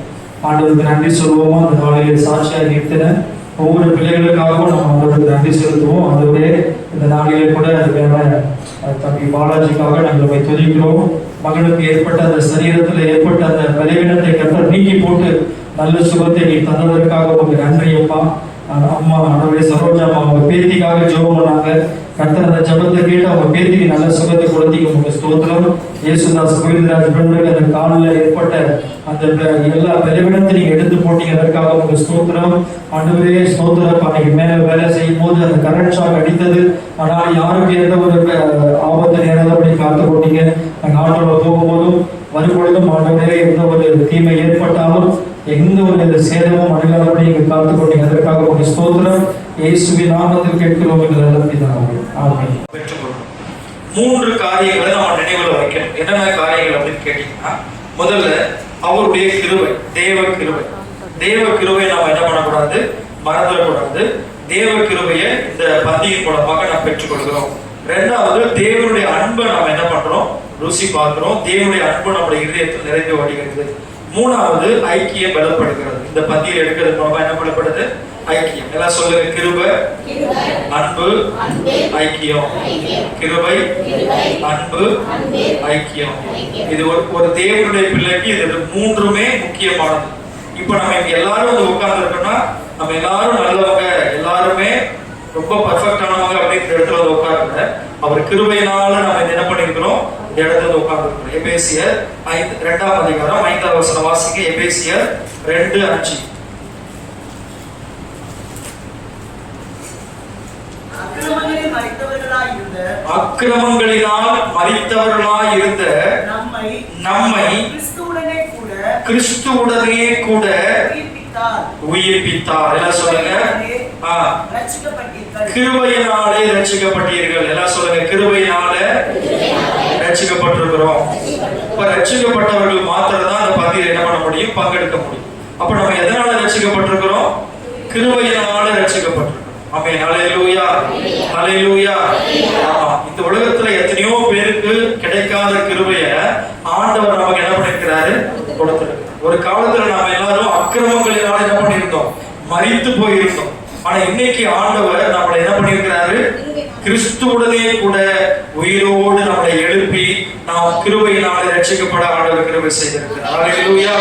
Speaker 1: ஆண்டவருக்கு நன்றி சொல்லுவோமா. அந்த நாளில் சாட்சியாக நிறுத்தின ஒவ்வொரு பிள்ளைகளுக்காகவும் நம்ம ஆண்டவருக்கு நன்றி செலுத்துவோம். அதுவே இந்த நாளிலே கூட அதுக்கான தம்பி பாலாஜிக்காக நாங்கள் துதிக்கிறோம். மகளுக்கு ஏற்பட்ட அந்த சரீரத்தில் ஏற்பட்ட அந்த பலவீனத்தை கர்த்தர் நீக்கி போட்டு நல்ல சுகத்தை நீ தந்ததற்காக உங்களுக்கு நன்றி அப்பா. அம்மா ஆண்டவரே சரோஜா அம்மா அவங்க பேத்திக்காக ஜெபம் பண்ணாங்க. கர்த்தர் அந்த ஜெபத்தை கேட்டு அவங்க பேத்திக்கு நல்ல சுகத்தை கொடுத்தீங்க. உங்களுக்கு ஸ்தோத்திரம். இயேசுதாஸ் கோவிந்தராஜ் பெண்களுக்கு அந்த காலில் ஏற்பட்ட அந்த எல்லா பலவீனத்தை நீங்க எடுத்து போட்டீங்க. அதற்காக உங்களுக்கு ஸ்தோத்திரம். ஆண்டவரே ஸ்தோத்திரம். அன்னைக்கு மேல வேலை செய்யும் போது அந்த கரண்ட் ஷாக் அடித்தது. ஆனால் யாருக்கு எந்த ஒரு ஆபத்து நேரப்படி காத்து போட்டீங்க. நாங்கள் ஆட்டோவில் போகும்போதும் வரும்பொழுதும் ஆண்டவரே எந்த ஒரு தீமை ஏற்பட்டாலும் எந்த ஒரு சேதமும் அணுகாதபடி நீங்கள் காத்து கொண்டீங்க. அதற்காக உங்களுக்கு ஸ்தோத்திரம். இயேசுவின் நாமத்தில் கேட்கிறோம் என்று நல்ல ஆமென். பெற்றுக்கொள்ளும் 3 காரியங்களை நம்ம நினைவில் வைக்கணும். என்னென்ன காரியங்கள் அப்படின்னு கேட்டீங்கன்னா, முதல்ல அவருடைய கிருபை, தேவ கிருபை. தேவ கிருபை நாம் என்ன பண்ணக்கூடாது? மறந்துடக்கூடாது. தேவ கிருபையை இந்த பந்தியின் மூலமாக நாம் பெற்றுக்கொள்கிறோம். 2வது தேவனுடைய அன்பை நாம் என்ன பண்றோம்? ருசி பார்க்கிறோம். தேவனுடைய அன்பு நம்முடைய இதயத்தில் நிறைந்து வருகிறது. 3வது ஐக்கியம் பலப்படுகிறது. இந்த பந்தியில் எடுக்கிறது மூலமா என்ன பலப்படுது? ஐக்கியம். எல்லாம் சொல்லுங்க. கிருபை, அன்பு, ஐக்கியம். கிருபை, அன்பு, ஐக்கியம். இது ஒரு தேவனுடைய பிள்ளைக்கு இது 3மே முக்கியமானது. இப்ப நம்ம இங்க எல்லாரும் வந்து உட்கார்ந்து இருக்கோம்னா நம்ம எல்லாரும் நல்லவங்க, எல்லாருமே ரொம்ப பர்ஃபெக்டானவங்க அப்படின்ற இடத்துல வந்து உட்கார்ந்து அவர் கிருபையினால நம்ம என்ன பண்ணிருக்கிறோம்? இந்த இடத்துல உட்கார்ந்து இருக்கிறோம். எபேசியர் 2ஆம் அதிகாரம் 5ஆம் வசனம் வாசிங்க. எபேசியர் 2:5. அக்கிரமங்களினால் மரித்தவர்களாய் இருந்த நம்மை கிறிஸ்துவுடனே கூட உயிர்ப்பித்தார். எல்லாம் சொல்லுங்க. கிருபையினாலே ரட்சிக்கப்பட்டீர்கள். எல்லாம் சொல்லுங்க. கிருபையினாலே ரட்சிக்கப்பட்டிருக்கிறோம். இப்ப ரட்சிக்கப்பட்டவர்கள் மாத்திரம் தான் அந்த பந்தியில் என்ன பண்ண முடியும்? பங்கெடுக்க முடியும். அப்ப நம்ம எதனால ரட்சிக்கப்பட்டிருக்கிறோம்? கிருபையினால ரட்சிக்கப்பட்டிருக்கிறோம். ஆமென். ஹல்லேலூயா, ஹல்லேலூயா. ஆமா, இந்த உலகத்துல எத்தனையோ பேருக்கு கிடைக்காத கிருபையை ஆண்டவர் நமக்கு என்ன பண்ணிருக்கிறாரு? கொடுத்திருக்கிறார். ஒரு காலத்துல நாம எல்லாரும் அக்கிரமங்களினால என்ன பண்ணிருந்தோம்? மரித்து போயிருந்தோம். ஆனா இன்னைக்கு ஆண்டவர் நம்மளை என்ன பண்ணிருக்கிறாரு? கிறிஸ்துவுடனே கூட உயிரோடு நம்மளை எழுப்பி நாம் கிருபையினாலே ரட்சிக்கப்பட ஆண்டவர் கிருபை செய்திருக்கிறார். ஹல்லேலூயா.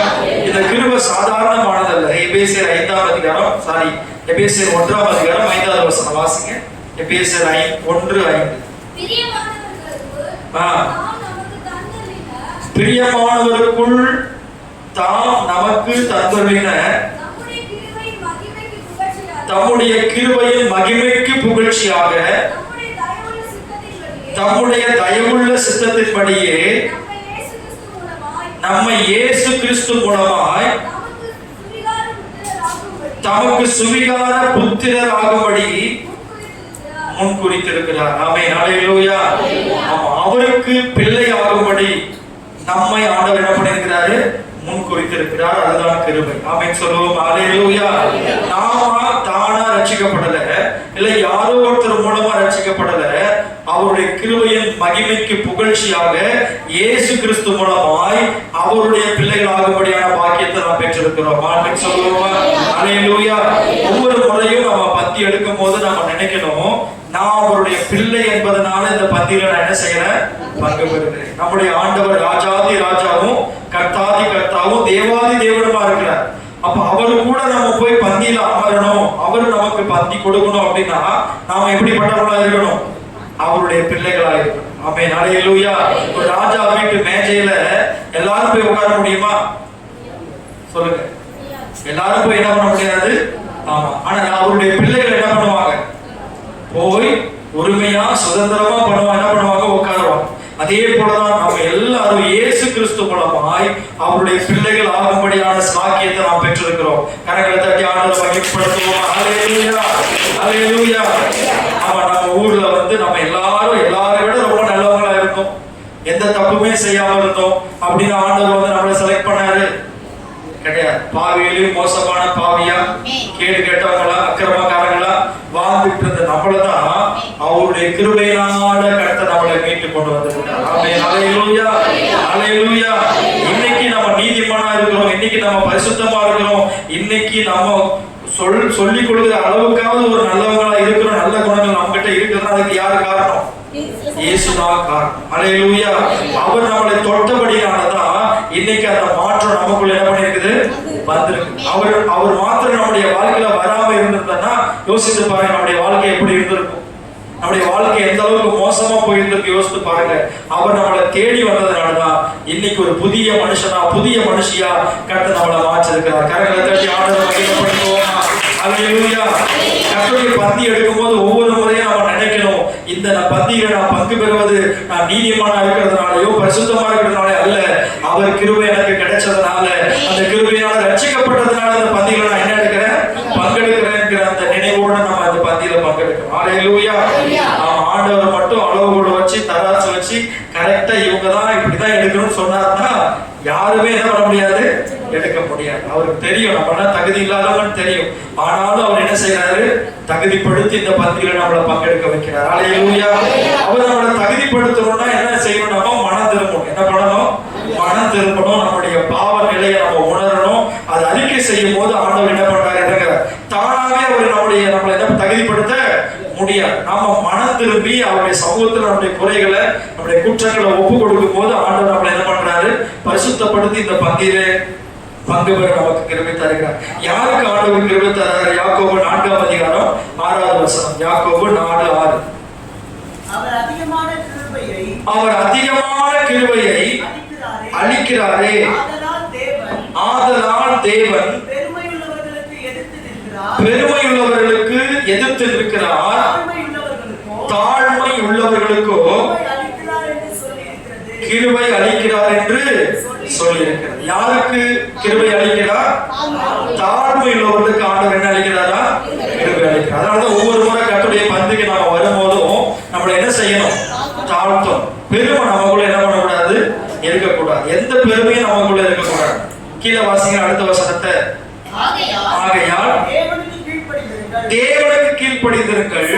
Speaker 1: இந்த கிருபை சாதாரணமானதல்ல. எபேசியர் 5ஆம் அதிகாரம் எபேசியர் 1ஆம் அதிகாரம் 5வது வசனம் வாசிங்க. எபேசியர் 1:5. பிரியமானவருக்குள் தாம் நமக்கு தந்தருளின தம்முடைய கிருபையின் மகிமைக்கு புகழ்ச்சியாக தம்முடைய தயவுள்ள சித்தத்தின்படியே நம்மை இயேசு கிறிஸ்து மூலமாய் தமக்கு சுவிகார புத்திரர் ஆகும்படி முன்குறித்திருக்கிறார். ஆமென். ஹல்லேலூயா. அவருக்கு பிள்ளை ஆகும்படி நம்மை ஆண்டவர் என்ன பண்ணிருக்கிறாரு? முன்குறித்திருக்கிறார். அதுதான் கிருபை. ஆமென் சொல்லுவோம். ஹல்லேலூயா. நாம தானா ரட்சிக்கப்படல, இல்ல யாரோ ஒருத்தர் மூலமா ரட்சிக்கப்படல. அவருடைய கிருபையின் மகிமைக்கு புகழ்ச்சியாக இயேசு கிறிஸ்து மூலமாய் அவருடைய பிள்ளைகள் ஆகும்படியான பாக்கியத்தை நாம் பெற்றிருக்கிறோம். ஆமென் சொல்லுவோம். ஹல்லேலூயா. ஒவ்வொரு முறையும் நம்ம பத்தி எடுக்கும் போது நாம நினைக்கணும், நான் அவருடைய பிள்ளை என்பதனால இந்த பத்தியில நான் என்ன செய்யறேன்? பங்கு பெறுகிறேன். நம்முடைய ஆண்டவர் ராஜாதி ராஜாவும் கர்த்தாதி கர்த்தாவும் தேவாதி தேவனுமா இருக்கிறார். அப்ப அவரு கூட நம்ம போய் பந்தியில அமரணும், அவரு நமக்கு பந்தி கொடுக்கணும் அப்படின்னா நாம எப்படிப்பட்டவர்களா இருக்கணும்? அவருடைய பிள்ளைகளா இருக்கணும். ஆமென். ஹல்லேலூயா. ஒரு ராஜா வீட்டு மேஜையில எல்லாரும் போய் உட்கார முடியுமா? சொல்லுங்க. எல்லாரும் போய் என்ன பண்ண முடியாது. ஆமா. ஆனா அவருடைய பிள்ளைகள் என்ன பண்ணுவாங்க? போய் உரிமையா சுதந்திரமா என்ன பண்ணுவாங்க? உட்காருவாங்க. அதே போலதான் நம்ம எல்லாரும் இயேசு கிறிஸ்து மூலமாய் அவருடைய பிள்ளைகள் ஆகும்படியான சாக்கியத்தை நாம் பெற்றிருக்கிறோம். கரங்களை தட்டி ஆண்டவரை மகிமைப்படுத்துவோம். ஹல்லேலூயா. ஹல்லேலூயா. ஆமா, நம்ம ஊர்ல நம்ம எல்லாரை விட ரொம்ப நல்லவங்களா இருந்தோம், எந்த தப்புமே செய்யாம இருந்தோம் அப்படின்னு ஆண்டவர் நம்மளை செலக்ட் பண்ணாரு? கிடையாது. பாவியிலும் மோசமான பாவியா, கேடு கேட்டவங்களா, அக்கிரமக்காரங்களா வாழ்ந்துட்டு இருந்த நம்மளதான் அவருடைய கிருபையினால கர்த்தர் நம்மளை மீட்டு கொண்டு வந்திருக்கிறார். ஆமென். ஹல்லேலூயா. ஹல்லேலூயா. இன்னைக்கு நம்ம நீதிமானா இருக்கிறோம், இன்னைக்கு நம்ம பரிசுத்தமா இருக்கிறோம், இன்னைக்கு நம்ம சொல்லிக் கொடுக்கிற அளவுக்காவது ஒரு நல்லவங்களா இருக்கிறோம், நல்ல குணங்கள் நம்ம கிட்ட இருக்குதுன்னா அதுக்கு யாரு காரணம்? இயேசுதான் காரணம். ஹல்லேலூயா. அவர் நம்மளை தொட்டபடியானதான் இன்னைக்கு அந்த மாற்றம் நமக்குள்ள என்ன பண்ணிருக்குது? வந்திருக்கு. அவர் மாத்திரம் நம்முடைய வாழ்க்கையில வராம இருந்திருந்தா யோசித்து பாருங்க, நம்முடைய வாழ்க்கை எப்படி இருந்திருக்கும்? நம்முடைய வாழ்க்கை எந்த அளவுக்கு மோசமா போயிருந்திருக்கு யோசித்து பாருங்க. அவர் நம்மளை தேடி வந்ததுனாலதான் இன்னைக்கு ஒரு புதிய மனுஷனா, புதிய மனுஷியா கர்த்தர் நம்மளை மாற்றிருக்கிறார். கரங்களை தட்டி ஆண்டவரை மகிமைப்படுத்துவோம். ஹல்லேலூயா. கர்த்தருடைய பந்தி எடுக்கும் போது ஒவ்வொரு முறையும் நம்ம நினைக்கணும், இந்த பந்தியில நான் பங்கு பெறுவது நான் நீதிமானா இருக்கிறதுனாலயோ பரிசுத்தமா இருக்கிறதுனால அல்ல, அவர் கிருபை எனக்கு கிடைச்சதுனால, அந்த கிருபையால ரட்சிக்கப்பட்டதுனால இந்த பந்தியில நான் என்ன எடுக்கிறேன்? பங்கெடுக்கிறேன் என்கிற அந்த நினைவோட நம்ம அந்த பந்தியில பங்கெடுக்கிறோம். ஹல்லேலூயா. ஆண்டவர் மட்டும் அளவுகோடு வச்சு தராசு வச்சு கரெக்டா இவங்கதான் இப்படிதான் எடுக்கணும்னு சொன்னார்னா யாருமே என்ன பண்ண முடியாது? எடுக்க முடியாது. அவருக்கு தெரியும் நம்ம தகுதி இல்லாதவன்னு தெரியும். ஆனாலும் அவர் என்ன செய்யறாரு? தகுதிப்படுத்தி இந்த பந்தியில நம்மளை பங்கெடுக்க வைக்கிறார். ஹல்லேலூயா. அவர் நம்மளை தகுதிப்படுத்தணும்னா என்ன செய்யணும்? நம்ம மனம் திரும்பணும். என்ன பண்ணணும்? மனம் திரும்பணும். நம்முடைய பாவ நிலையை நம்ம உணரணும். அது அறிக்கை செய்யும் போது ஆண்டவர் என்ன பண்றாரு? தானாவே அவர் நம்மளை என்ன தகுதிப்படுத்த முடியாது. நாம மனம் திரும்பி அவருடைய சமூகத்தில் நம்முடைய குறைகளை, நம்முடைய குற்றங்களை ஒப்பு கொடுக்கும் போது ஆண்டவர் நம்மளை என்ன பண்றாரு? பரிசுத்தப்படுத்தி இந்த பந்தியிலே பங்கு பெற நமக்கு கிருபை தருகிறார். யாருக்கு ஆண்டவர் கிருபை தருகிறார்? யாக்கோபு 4ஆம் அதிகாரம் 6வது வசனம். யாக்கோபு 4:6. அவர் அதிகமான கிருபையை அளிக்கிறாரே, ஆதலால் தேவன் பெருமையுள்ளவர்களுக்கு எதிர்த்து நிற்கிறார், தாழ்மை உள்ளவர்களுக்கோ கிருபை அளிக்கிறார் என்று சொல்லியிருக்கிறார். யாருக்கு கிருபை அளிக்கிறார்? தாழ்மை உள்ளவர்களுக்கு ஆண்டவர் என்ன அளிக்கிறாரா? கிருபை அளிக்கிறார். அதனாலதான் ஒவ்வொரு முறை கர்த்தருடைய பந்திக்கு நாம வரும்போதும் நம்மள என்ன செய்யணும்? தாழ்த்தம். பெருமை நமக்குள்ள என்ன பண்ணக்கூடாது? இருக்கக்கூடாது. எந்த பெருமையும் நமக்குள்ள இருக்கக்கூடாது. கீழே வாசிங்க அடுத்த வசனத்தை. ஆகையால் தேவனுக்கு கீழ்ப்படிந்திருங்கள்,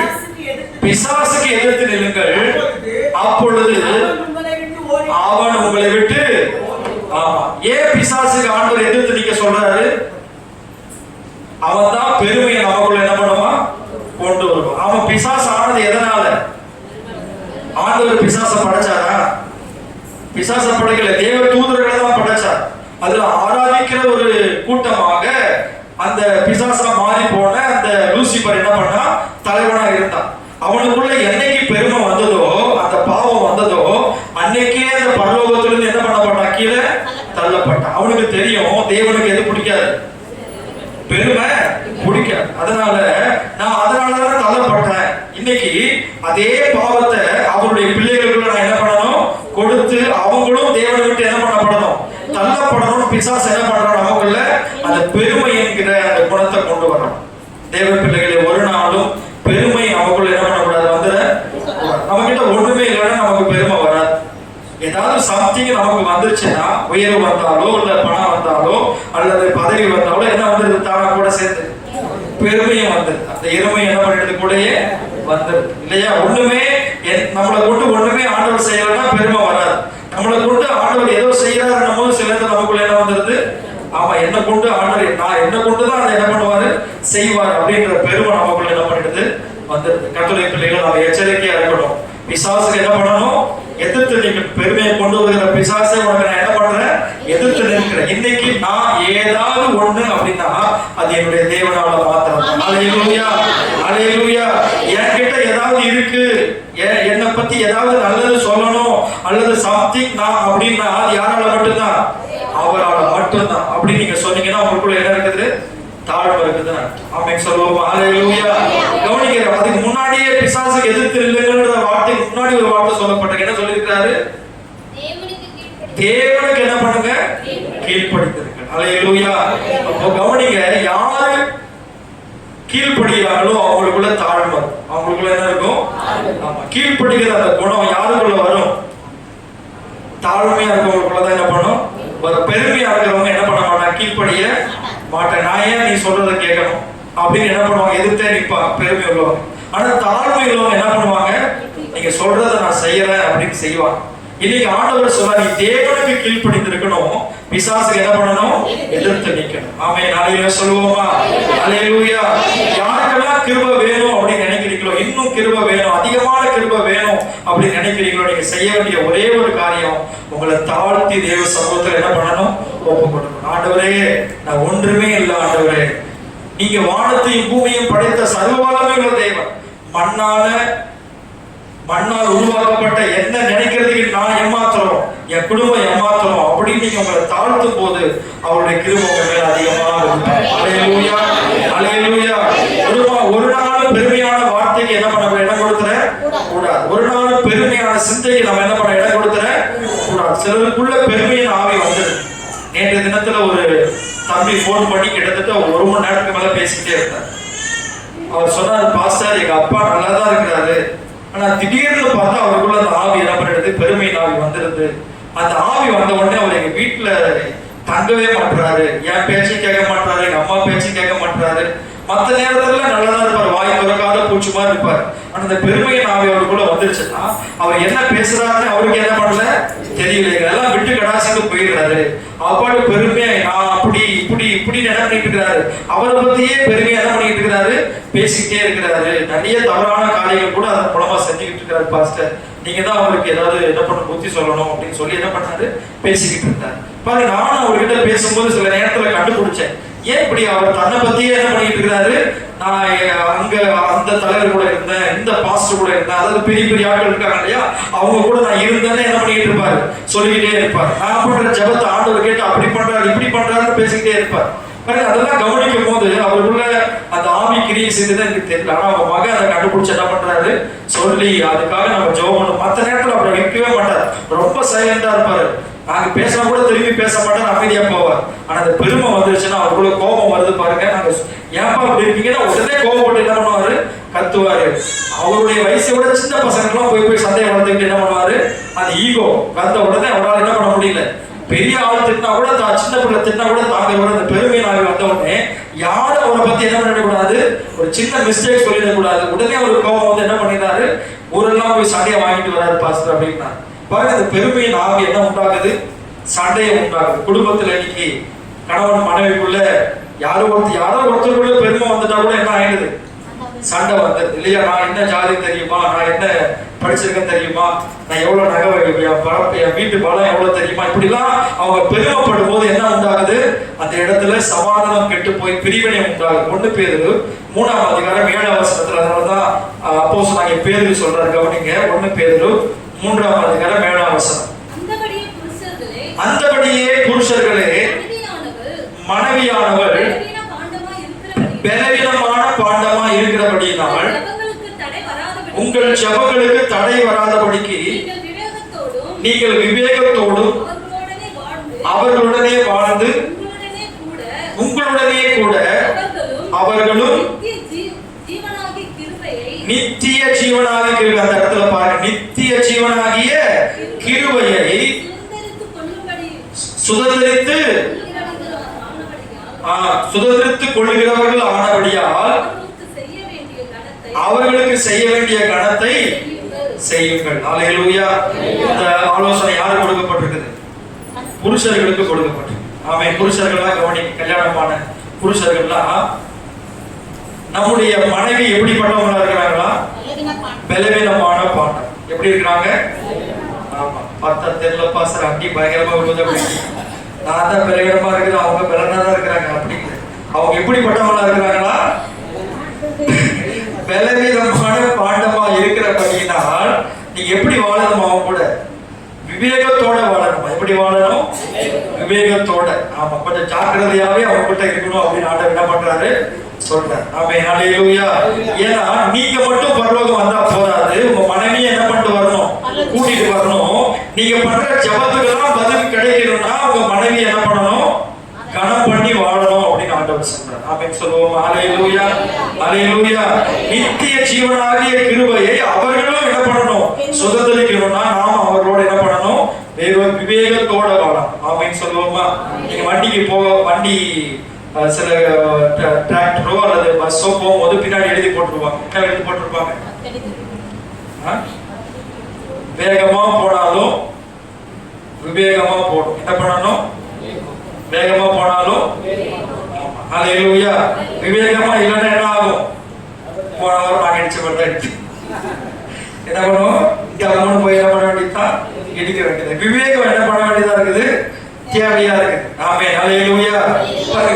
Speaker 1: பிசாசுக்கு எதிர்த்து நில்லுங்கள், அப்பொழுது அவன் உங்களை விட்டு. ஆமா, ஏன் பிசாசுக்கு ஆண்டவர் எதிர்த்து நிக்க சொல்றாரு? அவன் தான் பெருமையை நமக்குள்ள என்ன பண்ணுவான்? கொண்டு வருவான். அவன் பிசாசு ஆனது எதனால? பிசாச படைக்கல, தேவ தூதர்களை தான் படைச்சார். அதுல ஆராதிக்கிற ஒரு கூட்டமாக அந்த பிசாசா மாறி போன அந்த லூசிபர் என்ன பண்ணா, தலைவனா இருந்தான். அவனுக்குள்ள என்னைக்கு பெருமை வந்ததோ, அந்த பாவம் வந்ததோ, அன்னைக்கே அந்த பரலோகத்திலிருந்து என்ன பண்ணப்பட்டான், கீழே தள்ளப்பட்டான். அவனுக்கு தெரியும் தேவனுக்கு எது பிடிக்காது, பெருமை பிடிக்காது. அதனாலதான் தள்ளப்பட்டேன். இன்னைக்கு அதே பாவத்தை அவருடைய பிள்ளைகளுக்குள்ள நான் என்ன பண்ணணும், கொடுத்து அவங்களும் தேவனை விட்டு என்ன பண்ணப்படணும், தள்ளப்படணும். பிசாசு என்ன பண்றான், நமக்குள்ள அந்த பெருமை என்கிற அந்த குணத்தை கொண்டு வரணும். தேவ பிள்ளைகளை ஒரு நாளும் பெருமை நமக்குள்ள என்ன பண்ணக்கூடாது, வந்துட. நம்ம கிட்ட ஒண்ணுமே இல்லைன்னா நமக்கு பெருமை வராது. ஏதாவது சம்திங் நமக்கு வந்துருச்சுன்னா, உயர்வு வந்தாலோ இல்ல பணம் வந்தாலோ அல்லது பதவி வந்தாலோ என்ன வந்துருது, தானா கூட சேர்ந்து பெருமையும் வந்துருது. அந்த எருமை என்ன பண்ணிடுது, கூடயே வந்துருது இல்லையா? ஒண்ணுமே நம்மளை கொண்டு ஒண்ணுமே ஆண்டவர் செய்யலன்னா பெருமை வராது. நம்மளை கொண்டு ஆண்டவர் ஏதோ செய்யறாருன்னும் போது சில நேரத்தில் நமக்குள்ள என்ன வந்துருது, ஆமா என்ன கொண்டு ஆண்டவர், நான் என்ன கொண்டுதான் அதை என்ன பண்ணுவாரு, செய்வார் அப்படின்ற பெருமை நமக்குள்ள என்ன பண்ணிடுது, வந்துருது. கர்த்தருடைய பிள்ளைகள் நம்ம எச்சரிக்கையா இருக்கணும். பிசாசுக்கு என்ன பண்ணணும், எதிர்த்து நிற்கணும். பெருமையை கொண்டு வருகிற பிசாசை உனக்கு நான் என்ன பண்றேன், எதிர்த்து நிற்கிறேன். இன்னைக்கு நான் ஏதாவது ஒண்ணு அப்படின்னா அது என்னுடைய தேவனால மாத்திரம். அல்லேலூயா, அல்லேலூயா. என்கிட்ட ஏதாவது இருக்கு, என்னை பத்தி ஏதாவது நல்லது சொல்லணும் அல்லது சம்திங் நான் அப்படின்னா அது யாரால மட்டும்தான், அவரால மட்டும்தான். அப்படி நீங்க சொன்னீங்கன்னா உங்களுக்குள்ள என்ன இருக்குது, தாழ்வு இருக்குது. ஆமென் சொல்லுவோம். அல்லேலூயா. கவனிக்கிற அதுக்கு முன்னாடியே பிசாசுக்கு எதிர்த்து இல்லைங்கன்ற வார்த்தைக்கு முன்னாடி ஒரு வார்த்தை சொல்லப்பட்டிருக்கு. என்ன சொல்லியிருக்காரு, தேவனுக்கு என்ன பண்ணுங்க, கீழ்ப்படிந்திருங்க. அல்லேலூயா. அப்போ கவனிங்க, யாரு கீழ்ப்படுகிறாங்களோ அவங்களுக்குள்ள தாழ்வு, அவங்களுக்குள்ள என்ன இருக்கும், ஆமா கீழ்ப்படுகிற அந்த குணம் யாருக்குள்ள வரும், தாழ்மையா இருக்கவங்களுக்குள்ளதான் என்ன பண்ணும் வரும். பெருமையா இருக்கிறவங்க என்ன பண்ண மாட்டாங்க, கீழ்ப்படிய மாட்டேன், நான் ஏன் நீ சொல்றதை கேட்கணும் அப்படின்னு என்ன பண்ணுவாங்க, எதிர்த்தே நிற்பாங்க பெருமை உள்ளவங்க. ஆனா தாழ்மை உள்ளவங்க என்ன பண்ணுவாங்க, நீங்க சொல்றதை நான் செய்யறேன் அப்படின்னு செய்வாங்க. இன்னைக்கு ஆண்டவர் சொல்ல, நீ தேவனுக்கு கீழ்ப்படிந்திருக்கணும், பிசாசுக்கு என்ன பண்ணணும், எதிர்த்து நிற்கணும். ஆமென். நாளையில சொல்லுவோமா, அல்லேலூயா. யாருக்கெல்லாம் கிருபை வேணும் அப்படின்னு நினைக்கிறீங்களோ, இன்னும் கிருபை வேணும், அதிகமான கிருபை வேணும் அப்படின்னு நினைக்கிறீங்களோ, நீங்க செய்ய வேண்டிய ஒரே ஒரு காரியம், உங்களை தாழ்த்தி தேவ சமூகத்தில் என்ன பண்ணணும், ஒப்பு கொடுக்கணும். ஆண்டவரே நான் ஒன்றுமே இல்லை, ஆண்டவரே நீங்க வானத்தையும் பூமியும் படைத்த சர்வ வல்லமையுள்ள தேவன், மண்ணால் உருவாக்கப்பட்ட என்ன நினைக்கிறதுக்கு நான் ஏமாத்துறோம், என் குடும்பம் ஏமாத்துறோம் அப்படின்னு நீங்க உங்களை தாழ்த்தும் போது அவருடைய கிருபை உங்க மேல அதிகமாக இருக்கும். அல்லேலூயா, அல்லேலூயா. ஒரு நாள் பெருமையான வார்த்தைக்கு என்ன பண்ண இடம் கொடுத்துற கூடாது. ஒரு நாள் பெருமையான சிந்தைக்கு நம்ம என்ன பண்ண இடம் கொடுத்துற கூடாது. சிலருக்குள்ள பெருமையின் ஆவி வந்து, நேற்று தினத்துல ஒரு தம்பி போன் பண்ணி கிட்டத்தட்ட 1 மணி நேரத்துக்கு மேல பேசிக்கிட்டே இருந்தார். அவர் சொன்னார், பாஸ்டர் எங்க அப்பா நல்லா தான் இருக்கிறாரு, ஆனா திடீர்னு பார்த்தா அவருக்குள்ள அந்த ஆவி என்ன பண்ணிடுது, பெருமை ஆவி வந்துருது. அந்த ஆவி வந்த உடனே அவர் எங்க வீட்டுல தங்கவே மாட்டாரு, என் பேச்சும் கேட்க மாட்டாரு, எங்க அம்மா பேச்சும் கேட்க மாட்டாரு. மற்ற நேரத்துல நல்லதா இருப்பார், வாய் திறக்காத பூச்சி மாதிரி இருப்பார். ஆனா அந்த பெருமையின் ஆவி அவருக்குள்ள வந்துருச்சுன்னா அவர் என்ன பேசுறாருன்னு அவருக்கு என்ன பண்ணல தெரியல, எல்லாம் விட்டு கடாசிட்டு போயிடுறாரு. அப்பாடு பெருமையா நான் அப்படி இப்படி இப்படி என்ன பண்ணிட்டு இருக்கிறாரு, அவரை பத்தியே பெருமையா என்ன பண்ணிட்டு இருக்கிறாரு, பேசிக்கிட்டே இருக்கிறாரு. நிறைய தவறான காரியங்கள் கூட அதன் மூலமா செஞ்சுக்கிட்டு இருக்கிறாரு. பாஸ்டர் நீங்க தான் அவருக்கு ஏதாவது என்ன பண்ண புத்தி சொல்லணும் அப்படின்னு சொல்லி என்ன பண்ணாரு, பேசிக்கிட்டு இருந்தாரு. பாருங்க, நானும் அவர்கிட்ட பேசும்போது சில நேரத்துல கண்டுபிடிச்சேன், ஏன் இப்படி அவர் தன்னை பத்தியே என்ன பண்ணிட்டு இருக்கிறாரு, நான் அங்க அந்த தலைவர் கூட இருந்தேன், இந்த பாஸ்டர் கூட இருந்தேன், அதாவது பெரிய பெரிய ஆட்கள் இருக்காங்க இல்லையா, அவங்க கூட நான் இருந்தேன்னு என்ன பண்ணிட்டு இருப்பாரு, சொல்லிக்கிட்டே இருப்பார். நான் பண்ற ஜெபத்தை ஆண்டவர் கேட்டு அப்படி பண்றாரு இப்படி பண்றாருன்னு பேசிக்கிட்டே இருப்பார். அதெல்லாம் கவனிக்கும் போது அவருக்குள்ள அந்த ஆவி கிரியை செய்தது எனக்கு தெரியல. ஆனா அவங்க மகன் அதை கண்டுபிடிச்சு என்ன பண்றாரு, சொல்லி அதுக்காக நம்ம ஜெபம் பண்ணணும். மற்ற நேரத்துல அப்படி இருக்கவே மாட்டார், ரொம்ப சைலண்டா இருப்பாரு. நாங்க பேசினா கூட திரும்பி பேச மாட்டார், அமைதியா போவார். ஆனா அந்த பெருமை வந்துருச்சுன்னா அவருக்குள்ள கோபம் வருது பாருங்க. நாங்க ஏன்பா அப்படி இருக்கீங்கன்னா உடனே கோபப்பட்டு என்ன பண்ணுவாரு, கத்துவாரு. அவருடைய வயசை விட சின்ன பசங்க எல்லாம் போய் சண்டையை வளர்த்துக்கிட்டு என்ன பண்ணுவாரு, அந்த ஈகோ வந்த உடனே அவரால் என்ன பண்ண முடியல. பெரிய ஆள் திட்டினா கூட சின்ன பிள்ளை திட்டினா கூட தாங்க விட அந்த பெருமை நாவி வந்த உடனே யாரும் அவரை பத்தி என்ன பண்ணிடக்கூடாது, ஒரு சின்ன மிஸ்டேக் சொல்லிடக்கூடாது. உடனே ஒரு கோபம் வந்து என்ன பண்ணிடுறாரு, ஊரெல்லாம் போய் சண்டையை வாங்கிட்டு வராரு பாஸ்டர் அப்படின்னா. பாருங்க, அந்த பெருமையின் ஆவி என்ன உண்டாகுது, சண்டையை உண்டாகுது. குடும்பத்துல இன்னைக்கு கணவன் மனைவிக்குள்ள யாரோ ஒருத்தருக்குள்ள பெருமை வந்துட்டா கூட என்ன ஆயிடுது, சண்டை வந்தது இல்லையா? நான் என்ன ஜாதி தெரியுமா, நான் என்ன படிச்சிருக்கேன் தெரியுமா, நான் எவ்வளவு நகை என் வீட்டு பலம் எவ்வளவு தெரியுமா, இப்படிலாம் அவங்க பெருமைப்படும் போது என்ன உண்டாகுது? அந்த இடத்துல சமாதானம் கெட்டு போய் பிரிவினை உண்டாகுது. 1 பேதுரு 3ஆம் அதிகாரம் 7ஆம் வசனத்துல, அதனாலதான் அப்போஸ்தலனாகிய பேதுரு சொல்றாரு, கவனிங்க. 1 பேதுரு 3ஆம் அதிகாரம் 7ஆம் வசனம். அந்தபடியே புருஷர்களே மனைவியானவள் பலவீனமான பாண்டமா இருக்கிறபடியினால் உங்கள் ஜெபங்களுக்கு தடை வராதபடிக்கு நீங்கள் விவேகத்தோடும் அவர்களுடனே வாழ்ந்து உங்களுடனே கூட அவர்களும் நித்திய ஜீவனாகிய கிருபை, அந்த இடத்துல பாருங்க, நித்திய ஜீவனாகிய கிருபையை சுதந்திரித்துக் கொள்ளுகிறவர்கள் ஆனபடியால் அவர்களுக்கு செய்ய வேண்டிய கணத்தை செய்யுங்கள். அல்லேலூயா. இந்த ஆலோசனை யாருக்கு கொடுக்கப்பட்டிருக்குது? புருஷர்களுக்கு கொடுக்கப்பட்டிருக்கு. ஆமென். புருஷர்கள்லாம் கவனிங்க, கல்யாணமான புருஷர்கள்லாம் நம்முடைய மனைவி எப்படிப்பட்டவங்களா இருக்கிறாங்களா? பலவீனமான பாண்டம். எப்படி இருக்கிறாங்க? ஆமா, பார்த்தா தெரியலப்பா சார், அடி பயங்கரமா விழுது அப்படின்னு. நான் தான் பலவீனமா இருக்கிறேன், அவங்க பலனா தான் இருக்கிறாங்க அப்படிங்கிற. அவங்க எப்படிப்பட்டவங்களா இருக்கிறாங்களா? பலவீனமான பாண்டமா இருக்கிறபடியினால் நீங்க எப்படி வாழணும்? அவங்க கூட விவேகத்தோட வாழணும். எப்படி வாழணும்? விவேகத்தோட. ஆமா, கொஞ்சம் ஜாக்கிரதையாவே அவங்க கிட்ட இருக்கணும் அப்படின்னு ஆண்டவர் என்ன பண்றாரு? சொல்றாரு. ஆமென். ஹல்லேலூயா. ஏன்னா நீங்க மட்டும் பரலோகம் வந்தா போதாது, உங்க மனைவியை என்ன பண்ணிட்டு வரணும்? கூட்டிட்டு வரணும். நீங்க பண்ற ஜெபத்துக்கெல்லாம் பதில் கிடைக்கணும்னா உங்க மனைவி என்ன பண்ணணும்? கணம் பண்ணி வாழணும் அப்படின்னு ஆண்டவர் சொல்றார். ஆமென். சொல்லுவோம். ஹல்லேலூயா. ஹல்லேலூயா. நித்திய ஜீவனாகிய கிருபையை அவர்களும் என்ன பண்ணணும்? சுதந்திரிக்கணும்னா நாம அவர்களோட என்ன பண்ணணும்? விவேகத்தோட வாழணும். ஆமென். சொல்லுவோமா? நீங்க வண்டி சில டிராக்டரோ அல்லது பஸ்ஸோ போகும்போது பின்னாடி எழுதி போட்டுருவாங்க. என்ன எழுதி போட்டிருப்பாங்க? வேகமா போனாலும் விவேகமா போடும். என்ன பண்ணணும்? வேகமா போனாலும். ஹல்லேலூயா. விவேகமா இல்லைன்னா என்ன ஆகும்? போன வாரம் நான் இடிச்ச மாதிரி தான் இருக்கு. என்ன பண்ணுவோம்? இங்க போய் என்ன பண்ண வேண்டியதுதான்? இடிக்க வேண்டியது. விவேகம் என்ன பண்ண வேண்டியதா இருக்குது? தேவையா இருக்கு. ஆமென். ஹல்லேலூயா.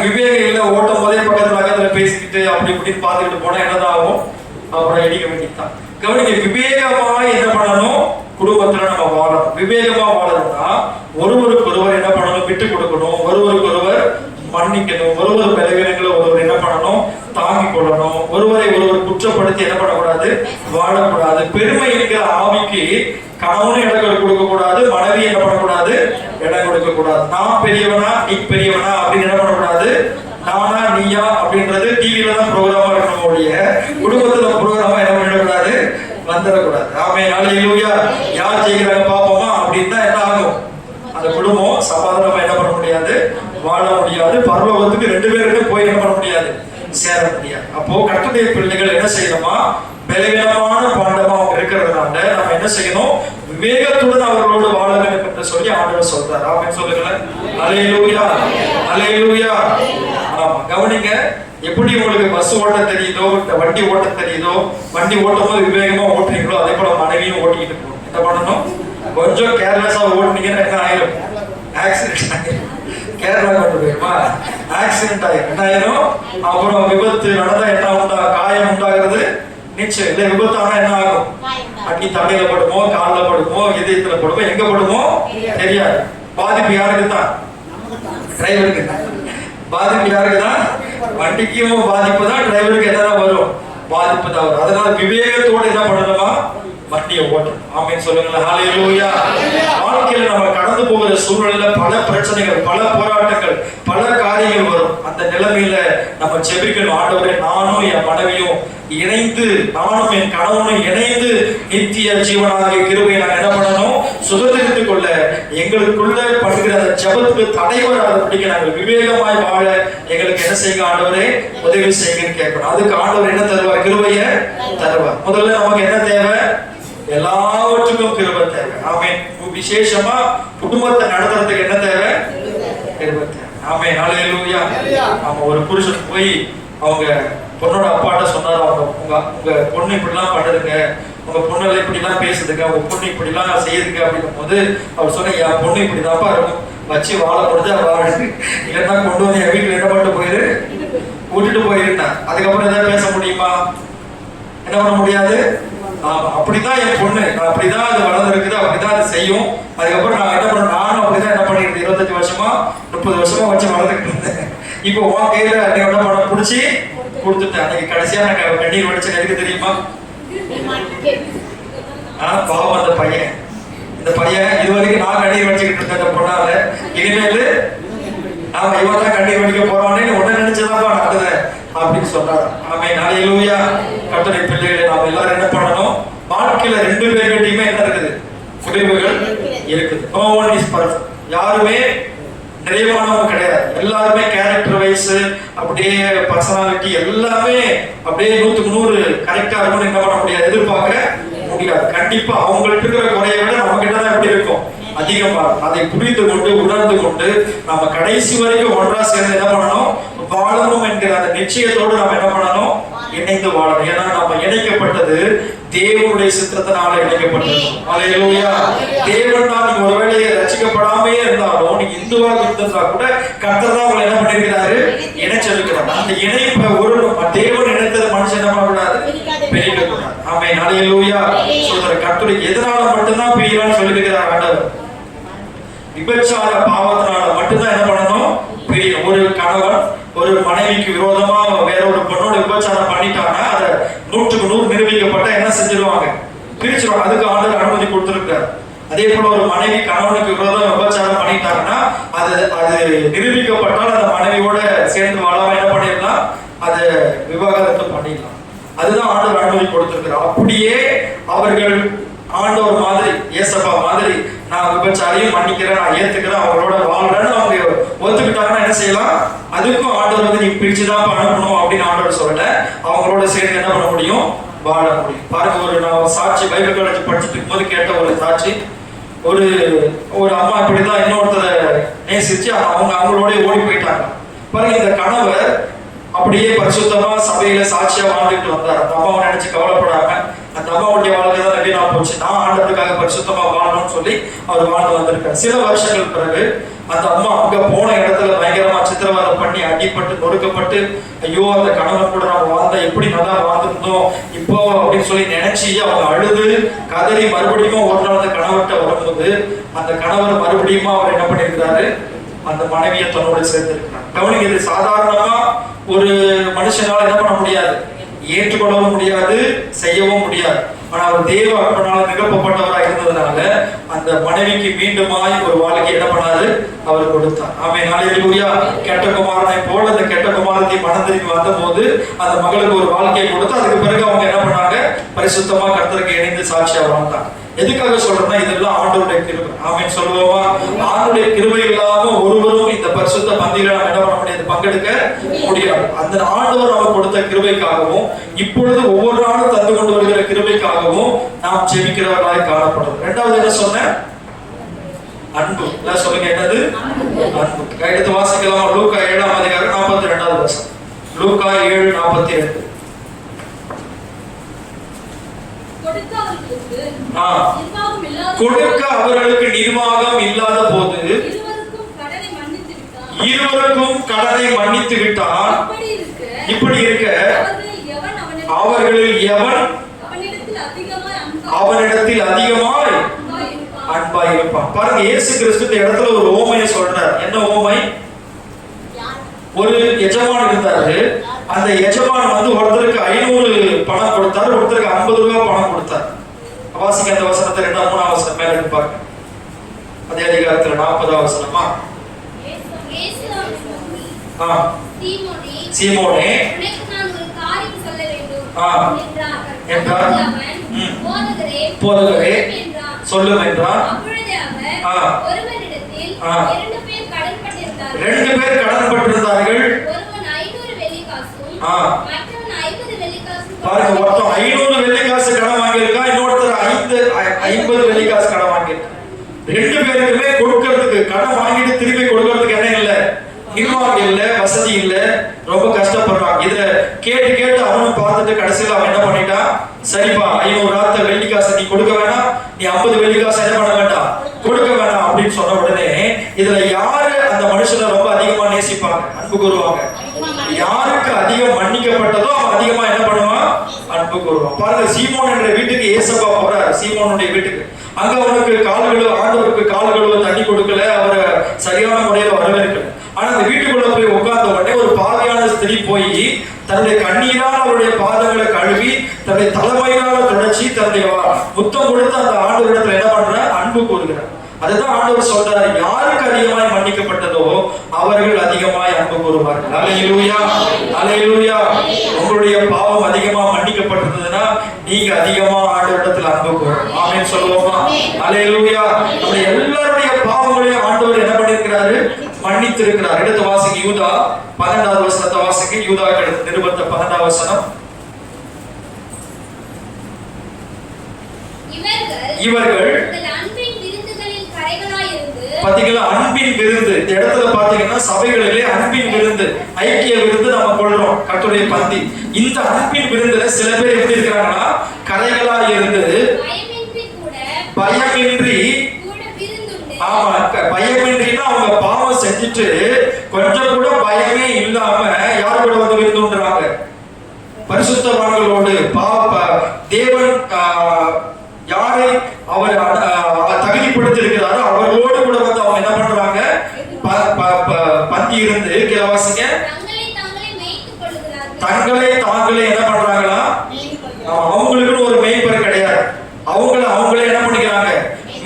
Speaker 1: விவேகம் இல்ல, ஓட்டும் போதே பக்கத்துல பேசிக்கிட்டு அப்படி இப்படின்னு பார்த்துக்கிட்டு போனா என்னதான் ஆகும்? அப்புறம் இடிக்க வேண்டியதுதான். கவனிங்க, விவேகமா என்ன பண்ணணும்? குடும்பத்துல நம்ம வாழணும். விவேகமா வாழணும்னா ஒருவருக்கொருவர் என்ன பண்ணணும்? விட்டு கொடுக்கணும். ஒருவருக்கொருவர் மன்னிக்கணும். ஒருவர் பலவீனங்களை ஒருவர் என்ன பண்ணணும்? தாங்கிக் கொள்ளணும். ஒருவரை ஒருவர் குற்றப்படுத்தி என்ன பண்ணக்கூடாது? வாழக்கூடாது. பெருமை என்கிற ஆவிக்கு கணவனும் இடம் கொடுக்க கூடாது, மனைவி என்ன பண்ணக்கூடாது? இடம் கொடுக்க கூடாது. நான் பெரியவனா நீ பெரியவனா அப்படின்னு என்ன பண்ணக்கூடாது? நானா நீயா அப்படின்றது டிவில தான் ப்ரோக்ராமா இருக்கணும் ஒழிய குடும்பத்துல ப்ரோக்ராமா என்ன பண்ணிடக்கூடாது? வந்துடக்கூடாது. ஆமென். ஹல்லேலூயா. யார் செய்கிறாங்க பாப்போமா அப்படின்னா என்ன ஆகும்? அந்த குடும்பம் சமாதானமா என்ன பண்ண முடியாது? வாழ முடியாது. பரலோகத்துக்கு 2 பேருமே போய் என்ன பண்ண முடியாது? சேர முடியாது. அப்போ கர்த்தருடைய பிள்ளைகள் என்ன செய்யணுமா? பலவீனமான பாண்டமா அவங்க இருக்கிறதுனால நம்ம என்ன செய்யணும்? விவேகத்துடன் அவர்களோடு வாழ வேண்டும் என்று சொல்லி ஆண்டவர் சொல்றார். ஆமென். சொல்லுங்களேன். ஹல்லேலூயா. ஹல்லேலூயா. ஆமா, கவனிங்க. எப்படி உங்களுக்கு பஸ் ஓட்ட தெரியுதோ, வண்டி ஓட்ட தெரியுதோ, வண்டி ஓட்டும் போது விவேகமா ஓட்டுறீங்களோ, அதே போல மனைவியும் ஓட்டிக்கிட்டு போகணும். என்ன பண்ணணும்? கொஞ்சம் கேர்லெஸ்ஸா ஓட்டுனீங்கன்னா என்ன ஆயிரும்? ஆக்சிடென்ட் ஆயிரும். கேரளா கொண்டு போயிருமா? ஆக்சிடென்ட் ஆயிரும். என்ன ஆயிரும்? அப்புறம் விபத்து நடந்தா என்ன காயம் உண்டாகிறது நிச்சயம். இல்ல விபத்து ஆனா என்ன ஆகும்? அடி தலையில படுமோ, காலில் படுமோ, இதயத்துல படுமோ, எங்க படுமோ தெரியாது. பாதிப்பு யாருக்கு தான்? டிரைவருக்கு தான். பாதிப்பு யாருக்கு தான்? வண்டிக்கும் பாதிப்பு தான், டிரைவருக்கு எதாவது வரும், பாதிப்பு தான் வரும். அதனால விவேகத்தோடு என்ன பண்ணணுமா? வண்டியை ஓட்டணும். ஆமென். சொல்லுங்களேன். ஹல்லேலூயா. வாழ்க்கையில நம்ம கடந்து போகிற சூழ்நிலையில பல பிரச்சனைகள், பல போராட்டங்கள், பல காரியங்கள் வரும். அந்த நிலைமையில நம்ம ஜெபிக்கணும். ஆண்டவரே, நானும் என் மனைவியும் இணைந்து, நானும் என் கணவனும் இணைந்து நித்திய ஜீவனாகிய கிருபையை நாங்கள் என்ன பண்ணணும்? சுதந்திரித்துக் கொள்ள எங்களுக்குள்ள படுகிற அந்த ஜெபத்துக்கு தடை வராதபடிக்கு நாங்கள் விவேகமாய் வாழ எங்களுக்கு என்ன செய்யுங்க ஆண்டவரே? உதவி செய்யுங்கன்னு கேட்கணும். அதுக்கு ஆண்டவர் என்ன தருவார்? கிருபையை தருவார். முதல்ல நமக்கு என்ன தேவை? எல்லாவற்றுக்கும் கிருபை தேவை. ஆமென். விசேஷமா குடும்பத்தை நடத்துறதுக்கு என்ன தேவை? கிருபை தேவை. ஆமென். ஹல்லேலூயா. நம்ம ஒரு புருஷன் போய் அவங்க பொண்ணோட அப்பாட்ட சொன்னார், அவங்க உங்க பொண்ணு இப்படிலாம் பண்ணுதுங்க, உங்க பொண்ணு இப்படிலாம் பேசுதுங்க, உங்க பொண்ணு இப்படிலாம் செய்யுதுங்க அப்படின்னும் போது அவர் சொன்ன, என் பொண்ணு இப்படிதான்ப்பா இருக்கும், வச்சு வாழ முடிஞ்சா வாழு, இல்லைன்னா கொண்டு வந்து என் வீட்டுல என்ன பண்ணிட்டு போயிரு, விட்டுட்டு போயிருந்தேன். அதுக்கப்புறம் ஏதாவது பேச முடியுமா? என்ன பண்ண முடியாது. அப்படிதான் என் பொண்ணு, நான் அப்படிதான் அது வளர்ந்துருக்குது, அப்படிதான் அது செய்யும். அதுக்கப்புறம் நான் என்ன பண்ண, நானும் அப்படிதான் என்ன பண்ணிருந்தேன், 25 வருஷமா 30 வருஷமா வச்சு வளர்ந்துட்டு இருந்தேன். இப்போ உன் கையில நீ என்ன பண்ண பிடிச்சி கொடுத்துட்டேன். அன்னைக்கு கடைசியா எனக்கு கண்ணீர் வடிச்சு எனக்கு தெரியுமா? பாவம் அந்த பையன், இந்த பையன் இது வரைக்கும் நான் கண்ணீர் வச்சுக்கிட்டு இருந்தேன் அந்த பொண்ணால, இனிமேல் நாம இவன் தான் கண்ணீர் வடிக்க போறான்னு உடனே நினைச்சதாப்பா நடந்தேன் அப்படின்னு சொன்னார். ஆமென், ஹல்லேலூயா. கர்த்தருடைய பிள்ளைகளை நாம் எல்லாரும் என்ன பண்ணணும், வாழ்க்கையில 2 பேர்கிட்டயுமே என்ன இருக்குது, குறைவுகள் இருக்குது. No one is perfect. யாருமே நிறைவானவங்க கிடையாது. எல்லாருமே கேரக்டர் வைஸ் அப்படியே பர்சனாலிட்டி எல்லாமே அப்படியே 100க்கு 100 கரெக்டா இருக்கும்னு என்ன பண்ண முடியாது, எதிர்பார்க்க முடியாது. கண்டிப்பா அவங்கள்ட்ட இருக்கிற குறையை விட நம்ம கிட்ட தான் எப்படி இருக்கும், அதிகமா. அதை புரிந்து கொண்டு உணர்ந்து கொண்டு நம்ம கடைசி வரைக்கும் ஒன்றா சேர்ந்து என்ன பண்ணணும், வாழணும் என்கிற அந்த நிச்சயத்தோடு நம்ம என்ன பண்ணணும், இணைந்து வாழணும். ஏன்னா நம்ம இணைக்கப்பட்டது தேவனுடைய சித்தத்தினால இணைக்கப்பட்டது. ஹல்லேலூயா. தேவன் தான் நீங்க ஒருவேளை ரட்சிக்கப்படாமே இருந்தாலும் நீங்க இந்துவாக இருந்தா கூட கர்த்தர் தான் உங்களை என்ன பண்ணிருக்கிறாரு, இணைச்சிருக்கிறார். அந்த இணைப்பை ஒரு தேவன் இணைத்தது மனுஷன் என்ன பண்ணக்கூடாது, பிரிக்க கூடாது. ஆமென், ஹல்லேலூயா. சொல்ற கர்த்தர் எதனால மட்டும்தான் பிரியறான்னு சொல்லியிருக்கிறார் ஆண்டவர். விபச்சார பாவத்தினால மட்டும்தான் என்ன பண்ணணும், பிரியணும். ஒரு கணவன் ஒரு மனைவிக்கு விரோதமா வேற ஒரு பொண்ணோட விபச்சாரம் பண்ணிட்டாங்கன்னா அதை 100க்கு 100 நிரூபிக்கப்பட்ட என்ன செஞ்சிருவாங்க, பிரிச்சிருவாங்க. அதுக்கு ஆண்டவர் அனுமதி கொடுத்திருக்காரு. அதே போல ஒரு மனைவி கணவனுக்கு விரோதம் விபச்சாரம் பண்ணிட்டாங்கன்னா அது நிரூபிக்கப்பட்டால் அந்த மனைவியோட சேர்ந்து வாழாம என்ன பண்ணிடலாம், அதை விவாகரத்து பண்ணிடலாம். அதுதான் ஆண்டவர் அனுமதி கொடுத்திருக்கிறார். அப்படியே அவர்கள் ஆண்டவர் மாதிரி ஏசப்பா மாதிரி நான் விபச்சாரியும் மன்னிக்கிறேன், நான் ஏத்துக்கிறேன், அவங்களோட வாழ்றேன்னு அவங்க ஒத்துக்கிட்டாங்கன்னா என்ன செய்யலாம், அதுக்கும் ஆண்டவர் வந்து நீ பிரிச்சுதான் அனுப்பணும் அப்படின்னு ஆண்டவர் சொல்லல, அவங்களோட சேர்ந்து என்ன பண்ண முடியும், வாழ முடியும். பாருங்க, ஒரு நான் சாட்சி பைபிள் காலேஜ் படிச்சுட்டு இருக்கும்போது கேட்ட ஒரு சாட்சி. ஒரு அம்மா இப்படிதான் இன்னொருத்தரை நேசிச்சு அவங்களோட ஓடி போயிட்டாங்க. பாருங்க, இந்த கணவர் அப்படியே பரிசுத்தமா சபையில சாட்சியா வாழ்ந்துட்டு வந்தார். அந்த அம்மாவை நினைச்சு கவலைப்படாம அந்த அம்மாவுடைய வாழ்க்கை தான் வீணா போச்சு, நான் ஆண்டவருக்காக பரிசுத்தமா வாழணும்னு சொல்லி அவர் வாழ்ந்து வந்திருக்கார். சில வருஷங்கள் பிறகு அந்த அம்மா அங்க போன இடத்துல பயங்கரமா சித்திரவதை பண்ணி அடிப்பட்டு நொறுக்கப்பட்டு, ஐயோ அந்த கணவன் கூட நம்ம வாழ்ந்தா எப்படி நல்லா வாழ்ந்துருந்தோம் இப்போ அப்படின்னு சொல்லி நினைச்சு அவங்க அழுது கதறி மறுபடியும் ஒரு நாள் அந்த கணவர்கிட்ட வரும்போது அந்த கணவர் மறுபடியும் அவர் என்ன பண்ணியிருக்கிறாரு, அந்த மனைவியை தன்னோட சேர்ந்திருக்கிறார். கவனிங்க, இது சாதாரணமா ஒரு மனுஷனால என்ன பண்ண முடியாது, ஏற்றுக்கொள்ளவும் முடியாது, செய்யவும் முடியாது. ஆனா அவர் தேவ அர்ப்பணால நிரப்பப்பட்டவராக இருந்ததுனால அந்த மனைவிக்கு மீண்டுமாய் ஒரு வாழ்க்கை என்ன பண்ணாரு, அவர் கொடுத்தார். ஆமென், ஹல்லேலூயா. கெட்ட குமாரனை போல அந்த கெட்ட குமாரத்தை மனம் திரும்பி வந்த போது அந்த மகளுக்கு ஒரு வாழ்க்கையை கொடுத்து அதுக்கு பிறகு அவங்க என்ன பண்ணாங்க, பரிசுத்தமா கர்த்தருக்கு இணைந்து சாட்சியா வாழ்ந்தாங்க. எதுக்காக சொல்றேன்னா இதெல்லாம் ஆண்டவருடைய கிருபை. ஆமென் சொல்லுவோமா? ஆண்டவருடைய கிருபை இல்லாம ஒருவரும் இந்த பரிசுத்த பந்தியில நம்ம என்ன பண்ண முடியாது, பங்கெடுக்க முடியாது. அந்த ஆண்டவர் நமக்கு கொடுத்த கிருபைக்காகவும் இப்பொழுது ஒவ்வொரு நாளும் தந்து கொண்டு வருகிற கிருபைக்காகவும் நாம் ஜெபிக்கிறவர்களாய் காணப்படுறோம். இரண்டாவது என்ன சொன்னேன், அன்பு. எல்லாம் சொல்லுங்க, என்னது அன்பு. எடுத்து வாசிக்கலாம். லூக்கா 7ஆம் அதிகாரம் 42வது வசனம். லூக்கா 7:42. கொடுக்க அவர்களுக்கு நிர்வாகம் இல்லாத போது இருவருக்கும் கடனை மன்னித்து விட்டார். இப்படி இருக்க அவர்களில் எவன் அவனிடத்தில் அதிகமாய் அன்பாய் இருப்பான். பாருங்க, இயேசு கிறிஸ்து இந்த இடத்துல ஒரு ஓமையை சொல்றார். என்ன ஓமை? ஒரு எஜமான் இருந்தாரு. அந்த எஜமான் வந்து ஒருத்தருக்கு 500 பணம் கொடுத்தாரு, ஒருத்தருக்கு 50 ரூபாய் பணம் கொடுத்தார். வாசிக்க அந்த வசனத்தை 2ஆம் 3ஆம் வசனம் மேல இருக்கு பாருங்க. அதே அதிகாரத்துல 40ஆம் வசனமா? சீமோனே போதகரே சொல்லும் என்றார். 2 பேர் கடன் பட்டிருந்தார்கள். பாருங்க, மொத்தம் 500 வெள்ளிக்காசு கடன் வாங்கியிருக்கா, இன்னொருத்தர் 50 வெள்ளிக்காசு கடன் வாங்கியிருக்கா. 2 பேருக்குமே கொடுக்கறதுக்கு, கடன் வாங்கிட்டு திருப்பி கொடுக்கறதுக்கு என்ன இல்ல, நிர்வாகம் இல்ல, வசதி இல்ல, ரொம்ப கஷ்டப்படுறாங்க. இதுல கேட்டு கேட்டு அவனும் பார்த்துட்டு கடைசியில் அவன் என்ன பண்ணிட்டான், சரிப்பா 500 ராத்த வெள்ளி காசு நீ கொடுக்க வேணாம், நீ 50 வெள்ளி காசு என்ன பண்ண வேண்டாம், கொடுக்க வேணாம் அப்படின்னு சொன்ன உடனே இதுல யாரு அந்த மனுஷனை ரொம்ப அதிகமா நேசிப்பாங்க, அன்பு கூறுவாங்க? யாருக்கு அதிகம் மன்னிக்கப்பட்டதோ அவன் அதிகமா என்ன பண்ணுவான், அன்பு கூறுவான். பாருங்க, சீமோன் என்ற வீட்டுக்கு ஏசப்பா போறாரு, சீமோனுடைய வீட்டுக்கு. அங்க அவனுக்கு ஆண்டவருக்கு கால் கழுவ தண்ணி கொடுக்கல, அவரை சரியான முறையில வரவேற்கல. ஆனா அந்த வீட்டுக்குள்ள போய் உட்கார்ந்த உடனே ஒரு பாவியான ஸ்திரீ போய் தன்னுடைய கண்ணீரால் அவருடைய பாதங்களை கழுவி தன்னுடைய தலைமையினால தொடச்சி தன்னுடைய முத்தம் கொடுத்து அந்த ஆண்டவரிடத்துல என்ன பண்ற, அன்பு கூறுகிறார். அதுதான் ஆண்டவர் சொல்றாரு, யாருக்கு அதிகமாய் மன்னிக்கப்பட்டதோ அவர்கள் அதிகமாய் அன்பு கூறுவார்கள். அல்லேலூயா, அல்லேலூயா. உங்களுடைய பாவம் அதிகமா மன்னிக்கப்பட்டிருந்ததுன்னா நீங்க அதிகமா ஆண்டவரிடத்துல அன்பு கூறணும். ஆமென் சொல்லுவோமா? அல்லேலூயா. நம்முடைய எல்லாருடைய பாவங்களையும் ஆண்டவர் என்ன பண்ணிருக்கிறாரு, மன்னித்திருக்கிறார். எடுத்து வாசிங்க, யூதா 12வது வசனத்தை வாசிங்க. யூதா நிருபத்தை 12வது வசனம். இவர்கள் பாத்தீங்களா, அன்பின் விருந்து. இந்த இடத்துல பாத்தீங்கன்னா சபைகளிலே அன்பின் விருந்து, ஐக்கிய விருந்து நம்ம கொள்றோம், கர்த்தருடைய பந்தி. இந்த அன்பின் விருந்துல சில பேர் எப்படி இருக்கிறாங்கன்னா, கரைகளா இருந்து பயமின்றி, ஆமா பயமின்றினா அவங்க பாவம் செஞ்சுட்டு கொஞ்சம் கூட பயமே இல்லாம யார் கூட வந்து விருந்துன்றாங்க, பரிசுத்தவான்களோடு. தேவன் யாரை அவர் தகுதிப்படுத்தி இருக்கிறாரோ அவர்களோடு கூட வந்து அவங்க என்ன பண்றாங்க, பந்தி இருந்து. கிளவாசிங்க, தங்களை தாங்களே என்ன பண்றாங்களா, அவங்களுக்குன்னு ஒரு மேய்ப்பர் கிடையாது, அவங்களே என்ன பண்ணிக்கிறாங்க,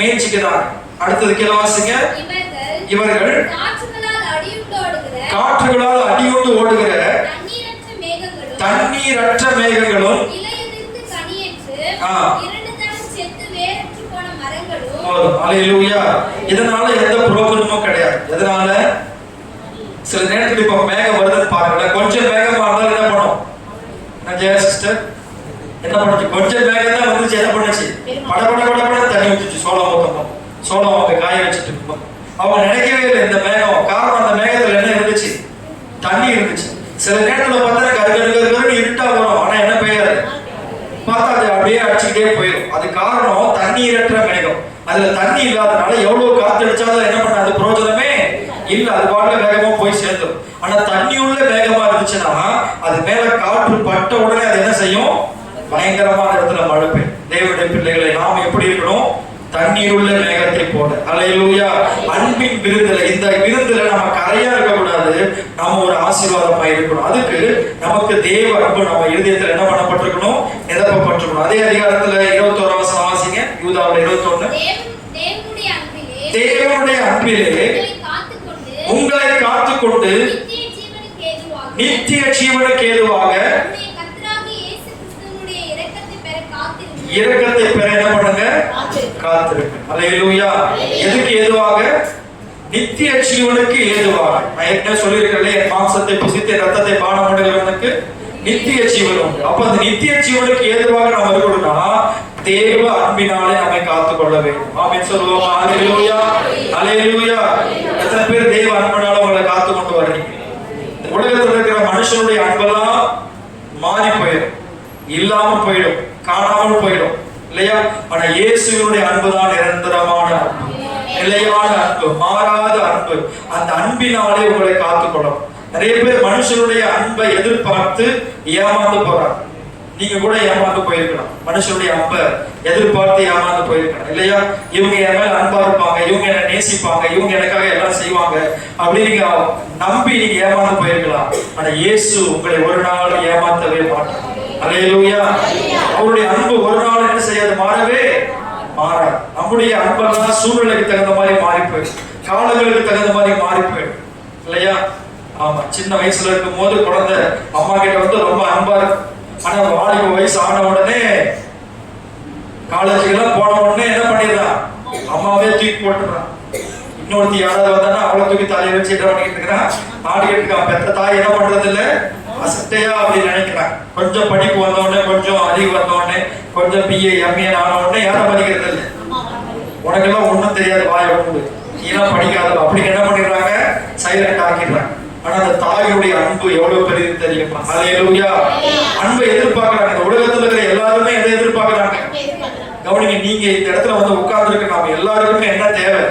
Speaker 1: மேய்ச்சிக்கிறாங்க. அடுத்தது கிளவாசிங்க, இவர்கள் காற்றுகளால் அடியோடு ஓடுகிற தண்ணீரற்ற மேகங்களும் அல்லேலூயா. இதனால எந்த புரோஜனமும் கிடையாது. எதனால? சில நேரத்துக்கு இப்ப மேகம் வருதுன்னு பாருங்க, கொஞ்சம் மேகமா இருந்தாலும் என்ன பண்ணும், ஜெயா சிஸ்டர் என்ன பண்ணுச்சு, கொஞ்சம் மேகம் தான் வந்துச்சு, என்ன பண்ணுச்சு, பட தண்ணி ஊற்றிச்சு. சோளம் அவங்க காய வச்சுட்டு இருக்கோம். அவங்க நினைக்கவே இல்லை இந்த மேகம். காரணம், அந்த மேகத்துல என்ன இருந்துச்சு, தண்ணி இருந்துச்சு. சில நேரத்துல பார்த்தா கருகருன்னு இருட்டா வரும், ஆனா என்ன பெய்யாது, பார்த்தா அது அப்படியே அடிச்சுக்கிட்டே போயிடும். அது காரணம் தண்ணீரற்ற மேகம். அதுல தண்ணி இல்லாதனால எவ்வளவு காத்து அடிச்சாலும் என்ன பண்ண, அது பிரயோஜனமே இல்ல, அது பாட்டுல வேகமா போய் சேர்ந்துடும். ஆனா தண்ணி உள்ள வேகமா இருந்துச்சுன்னா அது மேல காற்று பட்ட உடனே அது என்ன செய்யும், பயங்கரமான இடத்துல மழை பெய்யும். தேவனுடைய பிள்ளைகளை நாம் எப்படி இருக்கணும், தண்ணீர் உள்ள மேகத்தை போல. அல்லேலூயா. அன்பின் விருந்துல, இந்த விருந்துல நம்ம கரையா இருக்கக்கூடாது, நாம ஒரு ஆசீர்வாதமா இருக்கணும். அதுக்கு நமக்கு தேவ அன்பு நம்ம இருதயத்துல என்ன பண்ணப்பட்டிருக்கணும், நிரப்பப்பட்டிருக்கணும். அதே அதிகாரத்துல 21 வசனம் வாசிங்க, யூதாவுல 21. தேவனுடைய அன்பிலே உங்களை காத்துக்கொண்டு நித்திய ஜீவனுக்கு ஏதுவாக இரக்கத்தை பெற என்ன பண்ணுங்க, காத்திருங்க. அல்லேலூயா. எதுக்கு ஏதுவாக, நித்திய ஜீவனுக்கு ஏதுவாக. நான் ஏற்கனவே சொல்லியிருக்கிறேன், என் மாம்சத்தை புசித்து ரத்தத்தை பானம் பண்ணுகிறவனுக்கு நித்திய ஜீவன் உண்டு. அப்ப அந்த நித்திய ஜீவனுக்கு ஏதுவாக நாம் இருக்கணும்னா தேவ அன்பினாலே நம்மை காத்துக் கொள்ள வேண்டும். ஆமென் சொல்லுவோமா? அல்லேலூயா, அல்லேலூயா. எத்தனை பேர் தேவ அன்பினால உங்களை காத்து கொண்டு வர்றீங்க? உலகத்தில் இருக்கிற மனுஷனுடைய அன்பெல்லாம் மாறி போயிடும், இல்லாம போயிடும், காணாமல் போயிடும் இல்லையா? ஆனா இயேசுவினுடைய அன்புதான் நிரந்தரமான அன்பு, நிலையான அன்பு, மாறாத அன்பு. அந்த அன்பினாலே உங்களை காத்துக்கொள்ளும். நிறைய பேர் மனுஷனுடைய அன்பை எதிர்பார்த்து ஏமாந்து போறாங்க. நீங்க கூட ஏமாந்து போயிருக்கலாம், மனுஷனுடைய அன்பை எதிர்பார்த்து ஏமாந்து போயிருக்கலாம் இல்லையா? இவங்க என் மேல அன்பா இருப்பாங்க, இவங்க என்ன நேசிப்பாங்க, இவங்க எனக்காக எல்லாம் செய்வாங்க அப்படின்னு நீங்க நம்பி நீங்க ஏமாந்து போயிருக்கலாம். ஆனா இயேசு உங்களை ஒரு நாள் ஏமாத்தவே மாட்டார். அல்லேலூயா. அவருடைய அன்பு ஒரு நாள் என்ன செய்யாது, மாறவே மாறாது. நம்முடைய அன்பெல்லாம் சூழ்நிலைக்கு தகுந்த மாதிரி மாறி போயிடும், காலங்களுக்கு தகுந்த மாதிரி மாறி போயிடும் இல்லையா? ஆமா, சின்ன வயசுல இருக்கும் போது குழந்தை அம்மா கிட்ட வந்து ரொம்ப அன்பா இருக்கும். ஆனா வாலிப வயசு ஆன உடனே, காலேஜுக்கு எல்லாம் போன உடனே என்ன பண்ணிடுறான், அம்மாவே தூக்கி போட்டுறான். இன்னொருத்தி யாராவது வந்தானா அவளை தூக்கி தலையை வச்சு என்ன பண்ணிட்டு இருக்கிறான், ஆடிக்கிட்டு இருக்கான். பெத்த தாய் என்ன பண்றது இல்ல, அசட்டையா அப்படின்னு நினைக்கிறான். கொஞ்சம் படிப்பு வந்த உடனே, கொஞ்சம் அறிவு வந்த உடனே, கொஞ்சம் பிஏ எம்ஏ ஆன உடனே யாரும் படிக்கிறது இல்லை. உனக்கெல்லாம் ஒண்ணும் தெரியாது, வாய் ஒண்ணு, நீ எல்லாம் படிக்காத அப்படின்னு என்ன பண்ணிடுறாங்க, சைலண்ட் ஆக்கிடுறாங்க. ஆனா அந்த தாயுடைய அன்பு எவ்வளவு பெரியது தெரியுமா? ஹல்லேலூயா. அன்பை எதிர்பார்க்கறாங்க. இந்த உலகத்துல இருக்கிற எல்லாருமே எதை எதிர்பார்க்கறாங்க? கவனிங்க, நீங்க இந்த இடத்துல வந்து உட்கார்ந்துருக்க நாம எல்லாருக்குமே என்ன தேவை?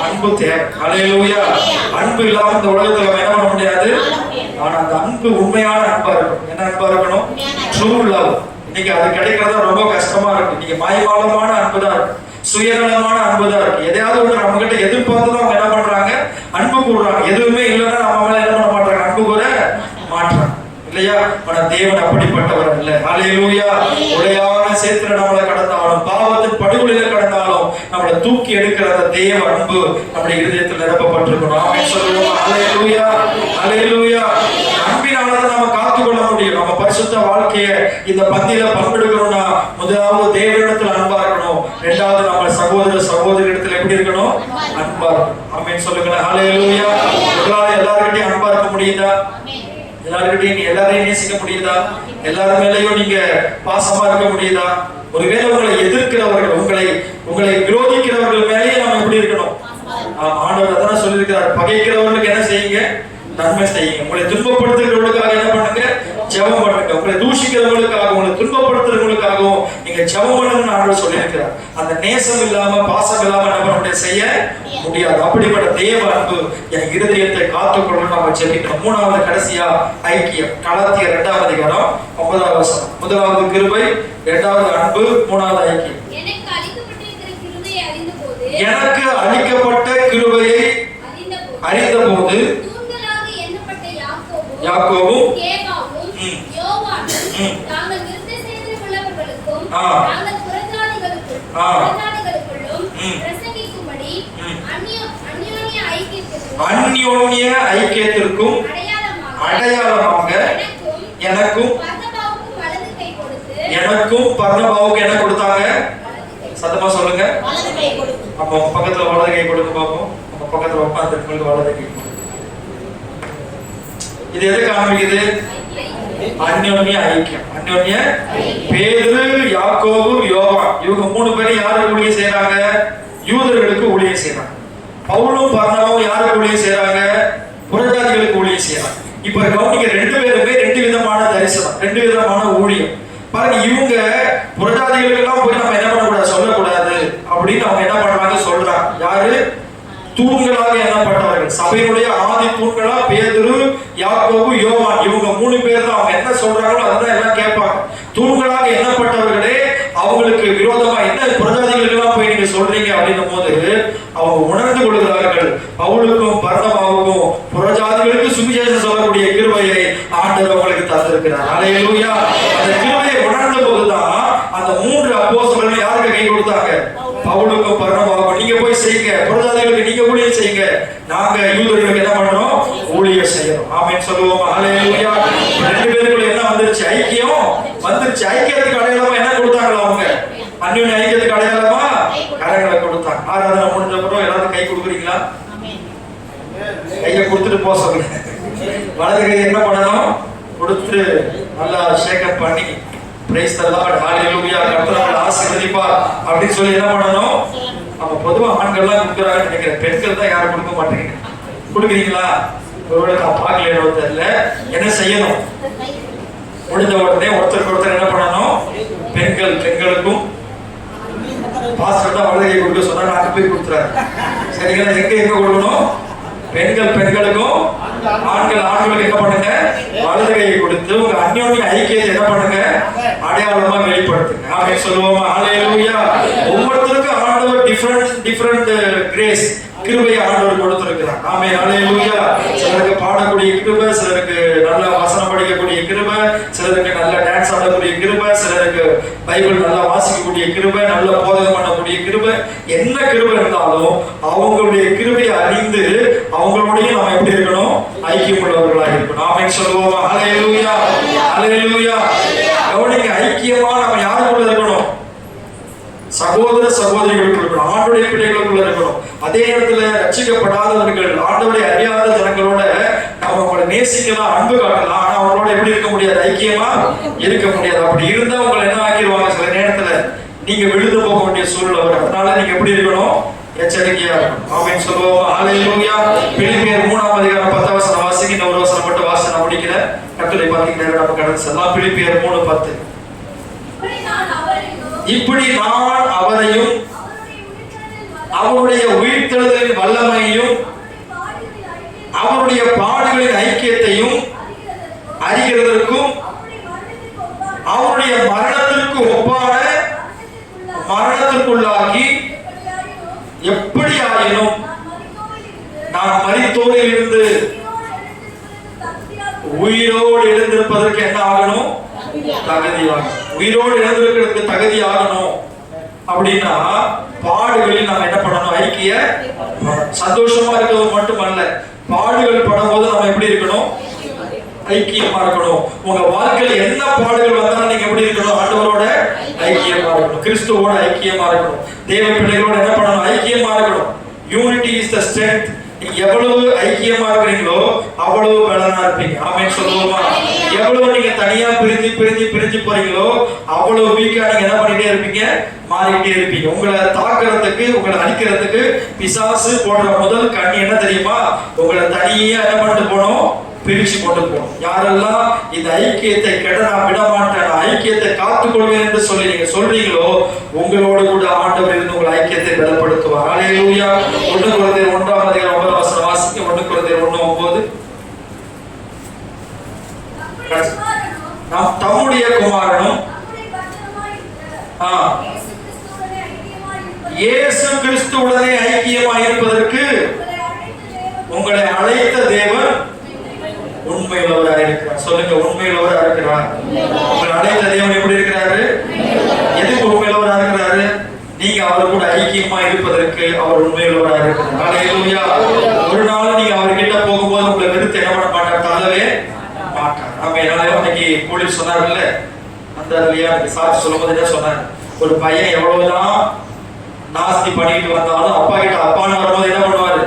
Speaker 1: அன்பு தேவை. ஹல்லேலூயா. அன்பு இல்லாம இந்த உலகத்துல நம்ம என்ன பண்ண முடியாது. ஆனா அந்த அன்பு உண்மையான அன்பா இருக்கணும். என்ன அன்பா இருக்கணும்? True love. இன்னைக்கு அது கிடைக்கிறதா ரொம்ப கஷ்டமா இருக்கு. இன்னைக்கு மாய்மாலமான அன்பு தான் இருக்கு, சுயநலமான அன்பு தான் இருக்கு. எதையாவது ஒன்று நம்ம கிட்ட எதிர்பார்த்து தான் அவங்க என்ன பண்றாங்க? அன்பு கூடுறாங்க. எதுவுமே இல்லைன்னா நம்ம மேல என்ன பண்ண மாட்டாங்க? அன்பு கூற மாட்டாங்க இல்லையா? ஆனா தேவன் அப்படிப்பட்டவர் இல்ல. ஹல்லேலூயா. உடையான சேத்துல நம்மளை கடந்தாலும், பாவத்தின் படுகொலில கடந்தாலும் நம்மளை தூக்கி எடுக்கிற அந்த தேவ அன்பு நம்முடைய இருதயத்தில் நிரப்பப்பட்டிருக்கணும். ஆமென் சொல்லுவோம். ஹல்லேலூயா. ஹல்லேலூயா. அன்பினால நம்ம காத்துக்கொள்ள முடியும். நம்ம பரிசுத்த வாழ்க்கையை இந்த பந்தியில பங்கெடுக்கணும்னா முதலாவது தேவனிடத்தில் அன்பா இருக்கணும். இரண்டாவது நம்ம சகோதர சகோதரிடத்தில் எப்படி இருக்கணும்? அன்பா இருக்கணும். ஆமென் சொல்லுங்களேன். ஹல்லேலூயா. எல்லார்கிட்டையும் அன்பா இருக்க முடியுதா? எல்லார்கிட்டையும் எல்லாரையும் நேசிக்க முடியுதா? எல்லாரும் மேலேயும் நீங்க பாசமா இருக்க முடியுதா? ஒருவேளை உங்களை எதிர்க்கிறவர்கள், உங்களை விரோதிக்கிறவர்கள் மேலேயும் நம்ம எப்படி இருக்கணும்? ஆண்டவர் அதான் சொல்லியிருக்கிறார், பகைக்கிறவர்களுக்கு என்ன செய்யுங்க? நன்மை செய்யுங்க. உங்களை துன்பப்படுத்துகிறவர்களுக்காக என்ன பண்ணுங்க? ஜெபம் பண்ணுங்க. உங்களை தூஷிக்கிறவர்களுக்காக, உங்களை துன்பப்படுத்துறவங்களுக்காகவும் நீங்க ஜெபம் பண்ணுங்கன்னு ஆண்டவர் சொல்லியிருக்கிறார். அந்த நேசம் இல்லாம, பாசம் இல்லாம என்ன பண்ண முடியாது? செய்ய முடியாது. அப்படிப்பட்ட தேவ அன்பு என் இருதயத்தை காத்துக்கொள்ளணும். நம்ம ஜெபிக்கணும். மூணாவது கடைசியா ஐக்கியம். கலாத்தியர் 2ஆம் அதிகாரம் 9ஆவது வசனம். முதலாவது கிருபை, இரண்டாவது அன்பு, மூணாவது ஐக்கியம். எனக்கு அளிக்கப்பட்ட கிருபையை அறிந்தபோது யாக்கோபும் அந்யோன்ய ஐக்கியத்திற்கும் அடையாளமாக எனக்கும் பர்னபாவுக்கு என்ன கொடுத்தாங்க? சத்தமா சொல்லுங்க. அப்போ பக்கத்துல வலது கை கொடுக்க பார்ப்போம். நம்ம பக்கத்துல உட்கார்ந்து வலது கை. இது எதை காண்பிக்குது? அந்யோன்ய ஐக்கியம். அந்யோன்ய. பேதுரு, யாக்கோபு, யோவான் இவங்க 3 பேரும் யாருக்கு ஊழியம் செய்றாங்க? யூதர்களுக்கு ஊழியம் செய்றாங்க. பவுலும் பர்னபாவும் யாருக்கு ஊழியம் செய்றாங்க? புறஜாதிகளுக்கு ஊழியம் செய்றாங்க. இப்ப கவனிங்க, 2 பேருமே 2 விதமான தரிசனம், 2 விதமான ஊழியம். பாருங்க, இவங்க புறஜாதிகளுக்கு எல்லாம் போய் நம்ம என்ன பண்ணக்கூடாது? சொல்லக்கூடாது அப்படின்னு அவங்க என்ன பண்றாங்க? சொல்றாங்க. யாரு? தூண்களாக எண்ணப்பட்டவர்கள், சபையினுடைய ஆதி தூண்களா பேதுரு, யாக்கோபு, யோவான் இவங்க 3 பேர் தான். அவங்க என்ன சொல்றாங்களோ அதுதான் எல்லாம் கேட்பாங்க. தூண்களாக எண்ணப்பட்டவர்களே அவங்களுக்கு விரோதமா என்ன புறஜாதிகளுக்கு எல்லாம் போய் நீங்க சொல்றீங்க அப்படின்னும் போது அவங்க உணர்ந்து கொள்கிறார்கள். பவுலுக்கும் பர்னபாவுக்கும் புறஜாதிகளுக்கு சுவிசேஷம் சொல்லக்கூடிய கிருபையை ஆண்டவர் அவங்களுக்கு தந்திருக்கிறார். ஹல்லேலூயா. அந்த கிருபையை உணர்ந்த போதுதான் அந்த 3 அப்போஸ்தலர்கள் யாருக்கு கை கொடுத்தாங்க? பவுலுக்கும் பர்னபாவுக்கும். நீங்க போய் செய்யுங்க, புறஜாதிகளுக்கு நீங்க ஊழியம் செய்யுங்க, நாங்க யூதர்களுக்கு என்ன பண்றோம்? ஊழியம் செய்யணும். ஆமென் சொல்லுவோம். ஹல்லேலூயா. 2 பேருக்குள்ள என்ன வந்துருச்சு? ஐக்கியம் வந்துருச்சு. ஐக்கியத்துக்கு அடையாளமா என்ன கொடுத்தாங்களா அவங்க? அந்யோன்ய ஐக்கியத்துக்கு அடையாளமா கரங்களை கொடுத்தாங்க. ஆராதனை முடிஞ்ச அப்புறம் எல்லாரும் கை கொடுக்குறீங்களா? கையை கொடுத்துட்டு போக சொல்லுங்க. வலது கை என்ன பண்ணணும்? கொடுத்து நல்லா ஷேக்கப் பண்ணி பிரைஸ் தி லார்ட், ஹல்லேலூயா, கர்த்தர் நம்மை ஆசீர்வதிப்பார் அப்படின்னு சொல்லி என்ன பண்ணணும்? நம்ம பொதுவா ஆண்கள்லாம் கொடுக்குறாங்கன்னு நினைக்கிறேன். பெண்கள் தான் யாரும் கொடுக்க மாட்டேங்க. கொடுக்குறீங்களா? ஒருவேளை நான் பார்க்கல தெரியல. என்ன செய்யணும்? முடிஞ்ச உடனே ஒருத்தருக்கு ஒருத்தர் என்ன பண்ணணும்? பெண்களுக்கும் பாஸ்டர் தான் வலது கை கொடுக்க சொன்னா நாங்க போய் கொடுத்துறாரு. சரிங்களா? எங்க கொடுக்கணும்? பெண்களுக்கும் ஆண்களுக்கு என்ன பண்ணுங்க? வலது கையை கொடுத்து உங்க அந்யோன்ய ஐக்கியத்தை என்ன பண்ணுங்க? அடையாளமா வெளிப்படுத்துங்க. ஆமென் சொல்லுவோமா? ஹல்லேலூயா. ஒவ்வொருத்தருக்கும் ஆண்டவர் டிஃபரண்ட் கிரேஸ், கிருபையை ஆண்டவர் கொடுத்திருக்கிறார். ஆமென். ஹல்லேலூயா. சிலருக்கு பாடக்கூடிய கிருபை, சிலருக்கு நல்ல வசனம் படிக்கக்கூடிய கிருபை, சிலருக்கு நல்ல டான்ஸ் ஆடக்கூடிய கிருபை, சிலருக்கு பைபிள் நல்லா வாசிக்கக்கூடிய கிருபை, நல்ல போதகம் பண்ணக்கூடிய கிருபை. என்ன கிருபை இருந்தாலும் அவங்களுடைய கிருபையை அறிந்து அவங்களுடைய நம்ம எப்படி இருக்கணும்? ஐக்கியம் உள்ளவர்களாக இருக்கணும். ஆமென் சொல்லுவோமா? ஹல்லேலூயா. ஹல்லேலூயா. கவனிங்க, ஐக்கியமா நம்ம யாருக்குள்ள இருக்கணும்? சகோதர சகோதரிகளுக்குள்ள இருக்கணும். ஆண்டவருடைய பிள்ளைகளுக்குள்ள இருக்கணும். அதே நேரத்துல ரட்சிக்கப்படாதவர்கள், ஆண்டவரை அறியாத ஜனங்களோட நம்ம அவங்களை நேசிக்கலாம், அன்பு காட்டலாம். ஆனா அவங்களோட எப்படி இருக்க முடியாது? ஐக்கியமா இருக்க முடியாது. அப்படி இருந்தா உங்களை என்ன ஆக்கிடுவாங்க? சில நேரத்துல நீங்க விழுந்து போக வேண்டிய சூழ்நிலை வரும். அதனால நீங்க எப்படி இருக்கணும்? எச்சரிக்கையா இருக்கணும். ஆமென் சொல்லுவோம். ஹல்லேலூயா. பிலிப்பியர் 3ஆம் அதிகாரம் 10ஆம் வசனம் வாசிங்க. இன்னொரு வார்த்தைக்கு நேரம் நம்ம கடந்து செல்லலாம். பிலிப்பியர் 3:10. இப்படி நான் அவரையும் அவருடைய உயிர்த்தெழுதலின் வல்லமையையும் அவருடைய பாடுகளின் ஐக்கியத்தையும் அறிகிறதற்கும் அவருடைய மரணத்திற்கு ஒப்பான மரணத்திற்குள்ளாகி எப்படி ஆயினும் நான் மரித்தோரில் இருந்து உயிரோடு எழுந்திருப்பதற்கு என்ன ஆகணும்? தகுதியாகணும். உயிரோடு எழுந்திருக்கிறதுக்கு தகுதி ஆகணும் அப்படின்னா பாடுகளில் நாம் என்ன பண்ணணும்? ஐக்கிய. சந்தோஷமா இருக்கிறது மட்டுமல்ல, பாடுகள் படும்போது நம்ம எப்படி இருக்கணும்? ஐக்கியமா இருக்கணும். உங்க வாழ்க்கையில என்ன பாடுகள் வந்தாலும் நீங்க எப்படி இருக்கணும்? ஆண்டவரோட ஐக்கியமா இருக்கணும், கிறிஸ்துவோட ஐக்கியமா இருக்கணும், தேவ பிள்ளைகளோட என்ன பண்ணணும்? ஐக்கியமா இருக்கணும். Unity is the strength. நீங்க எவ்வளவு ஐக்கியமா இருக்கிறீங்களோ அவ்வளவு பலனா இருப்பீங்க. ஆமென் சொல்லுவோமா? எவ்வளவு நீங்க தனியா பிரிஞ்சு பிரிஞ்சு பிரிஞ்சு போறீங்களோ அவ்வளவு வீக்கா நீங்க என்ன பண்ணிட்டே இருப்பீங்க? மாறிட்டே இருப்பீங்க. உங்களை தாக்குறதுக்கு, உங்களை அழிக்கிறதுக்கு பிசாசு போடுற முதல் கண்ணி என்ன தெரியுமா? உங்களை தனியா என்ன பண்ணிட்டு போனோம்? பிரிச்சு கொண்டு போகணும். யாரெல்லாம் இந்த ஐக்கியத்தை கெட நான் விட மாட்டேன், ஐக்கியத்தை காத்துக்கொள்வேன் என்று சொல்லி நீங்க சொல்றீங்களோ உங்களோடு கூட ஆண்டவர் இருந்து உங்கள் ஐக்கியத்தை பலப்படுத்துவார். ஹல்லேலூயா. 1 கொரிந்தியர் 1:9 வாசிக்க. 1 கொரிந்தியர் 1:9. நாம் தம்முடைய குமாரனும் இயேசு கிறிஸ்துவுடனே ஐக்கியமாய் இருப்பதற்கு உங்களை அழைத்த தேவன் உண்மையுள்ளவராக இருக்கிறார். சொல்லுங்க, உண்மையுள்ளவராக இருக்கிறார். உங்களை அழைத்த தேவன் எப்படி இருக்கிறாரு? எதுக்கு உண்மையுள்ளவராக இருக்கிறாரு? நீங்க அவர் கூட ஐக்கியமா இருப்பதற்கு அவர் உண்மையுள்ளவராக இருக்கிறார். ஹல்லேலூயா. ஒரு நாள் நீங்க அவர்கிட்ட போகும்போது உங்களை வெறுத்து என்ன பண்ண மாட்டார்? தள்ளவே மாட்டார். நம்ம என்னால அன்னைக்கு போலீஸ் சொன்னார்ல, அந்த இல்லையா சாட்சி சொல்லும் போது என்ன சொன்னார்? ஒரு பையன் எவ்வளவுதான் நாஸ்தி பண்ணிட்டு வந்தாலும் அப்பா கிட்ட அப்பான்னு வரும்போது என்ன பண்ணுவாரு?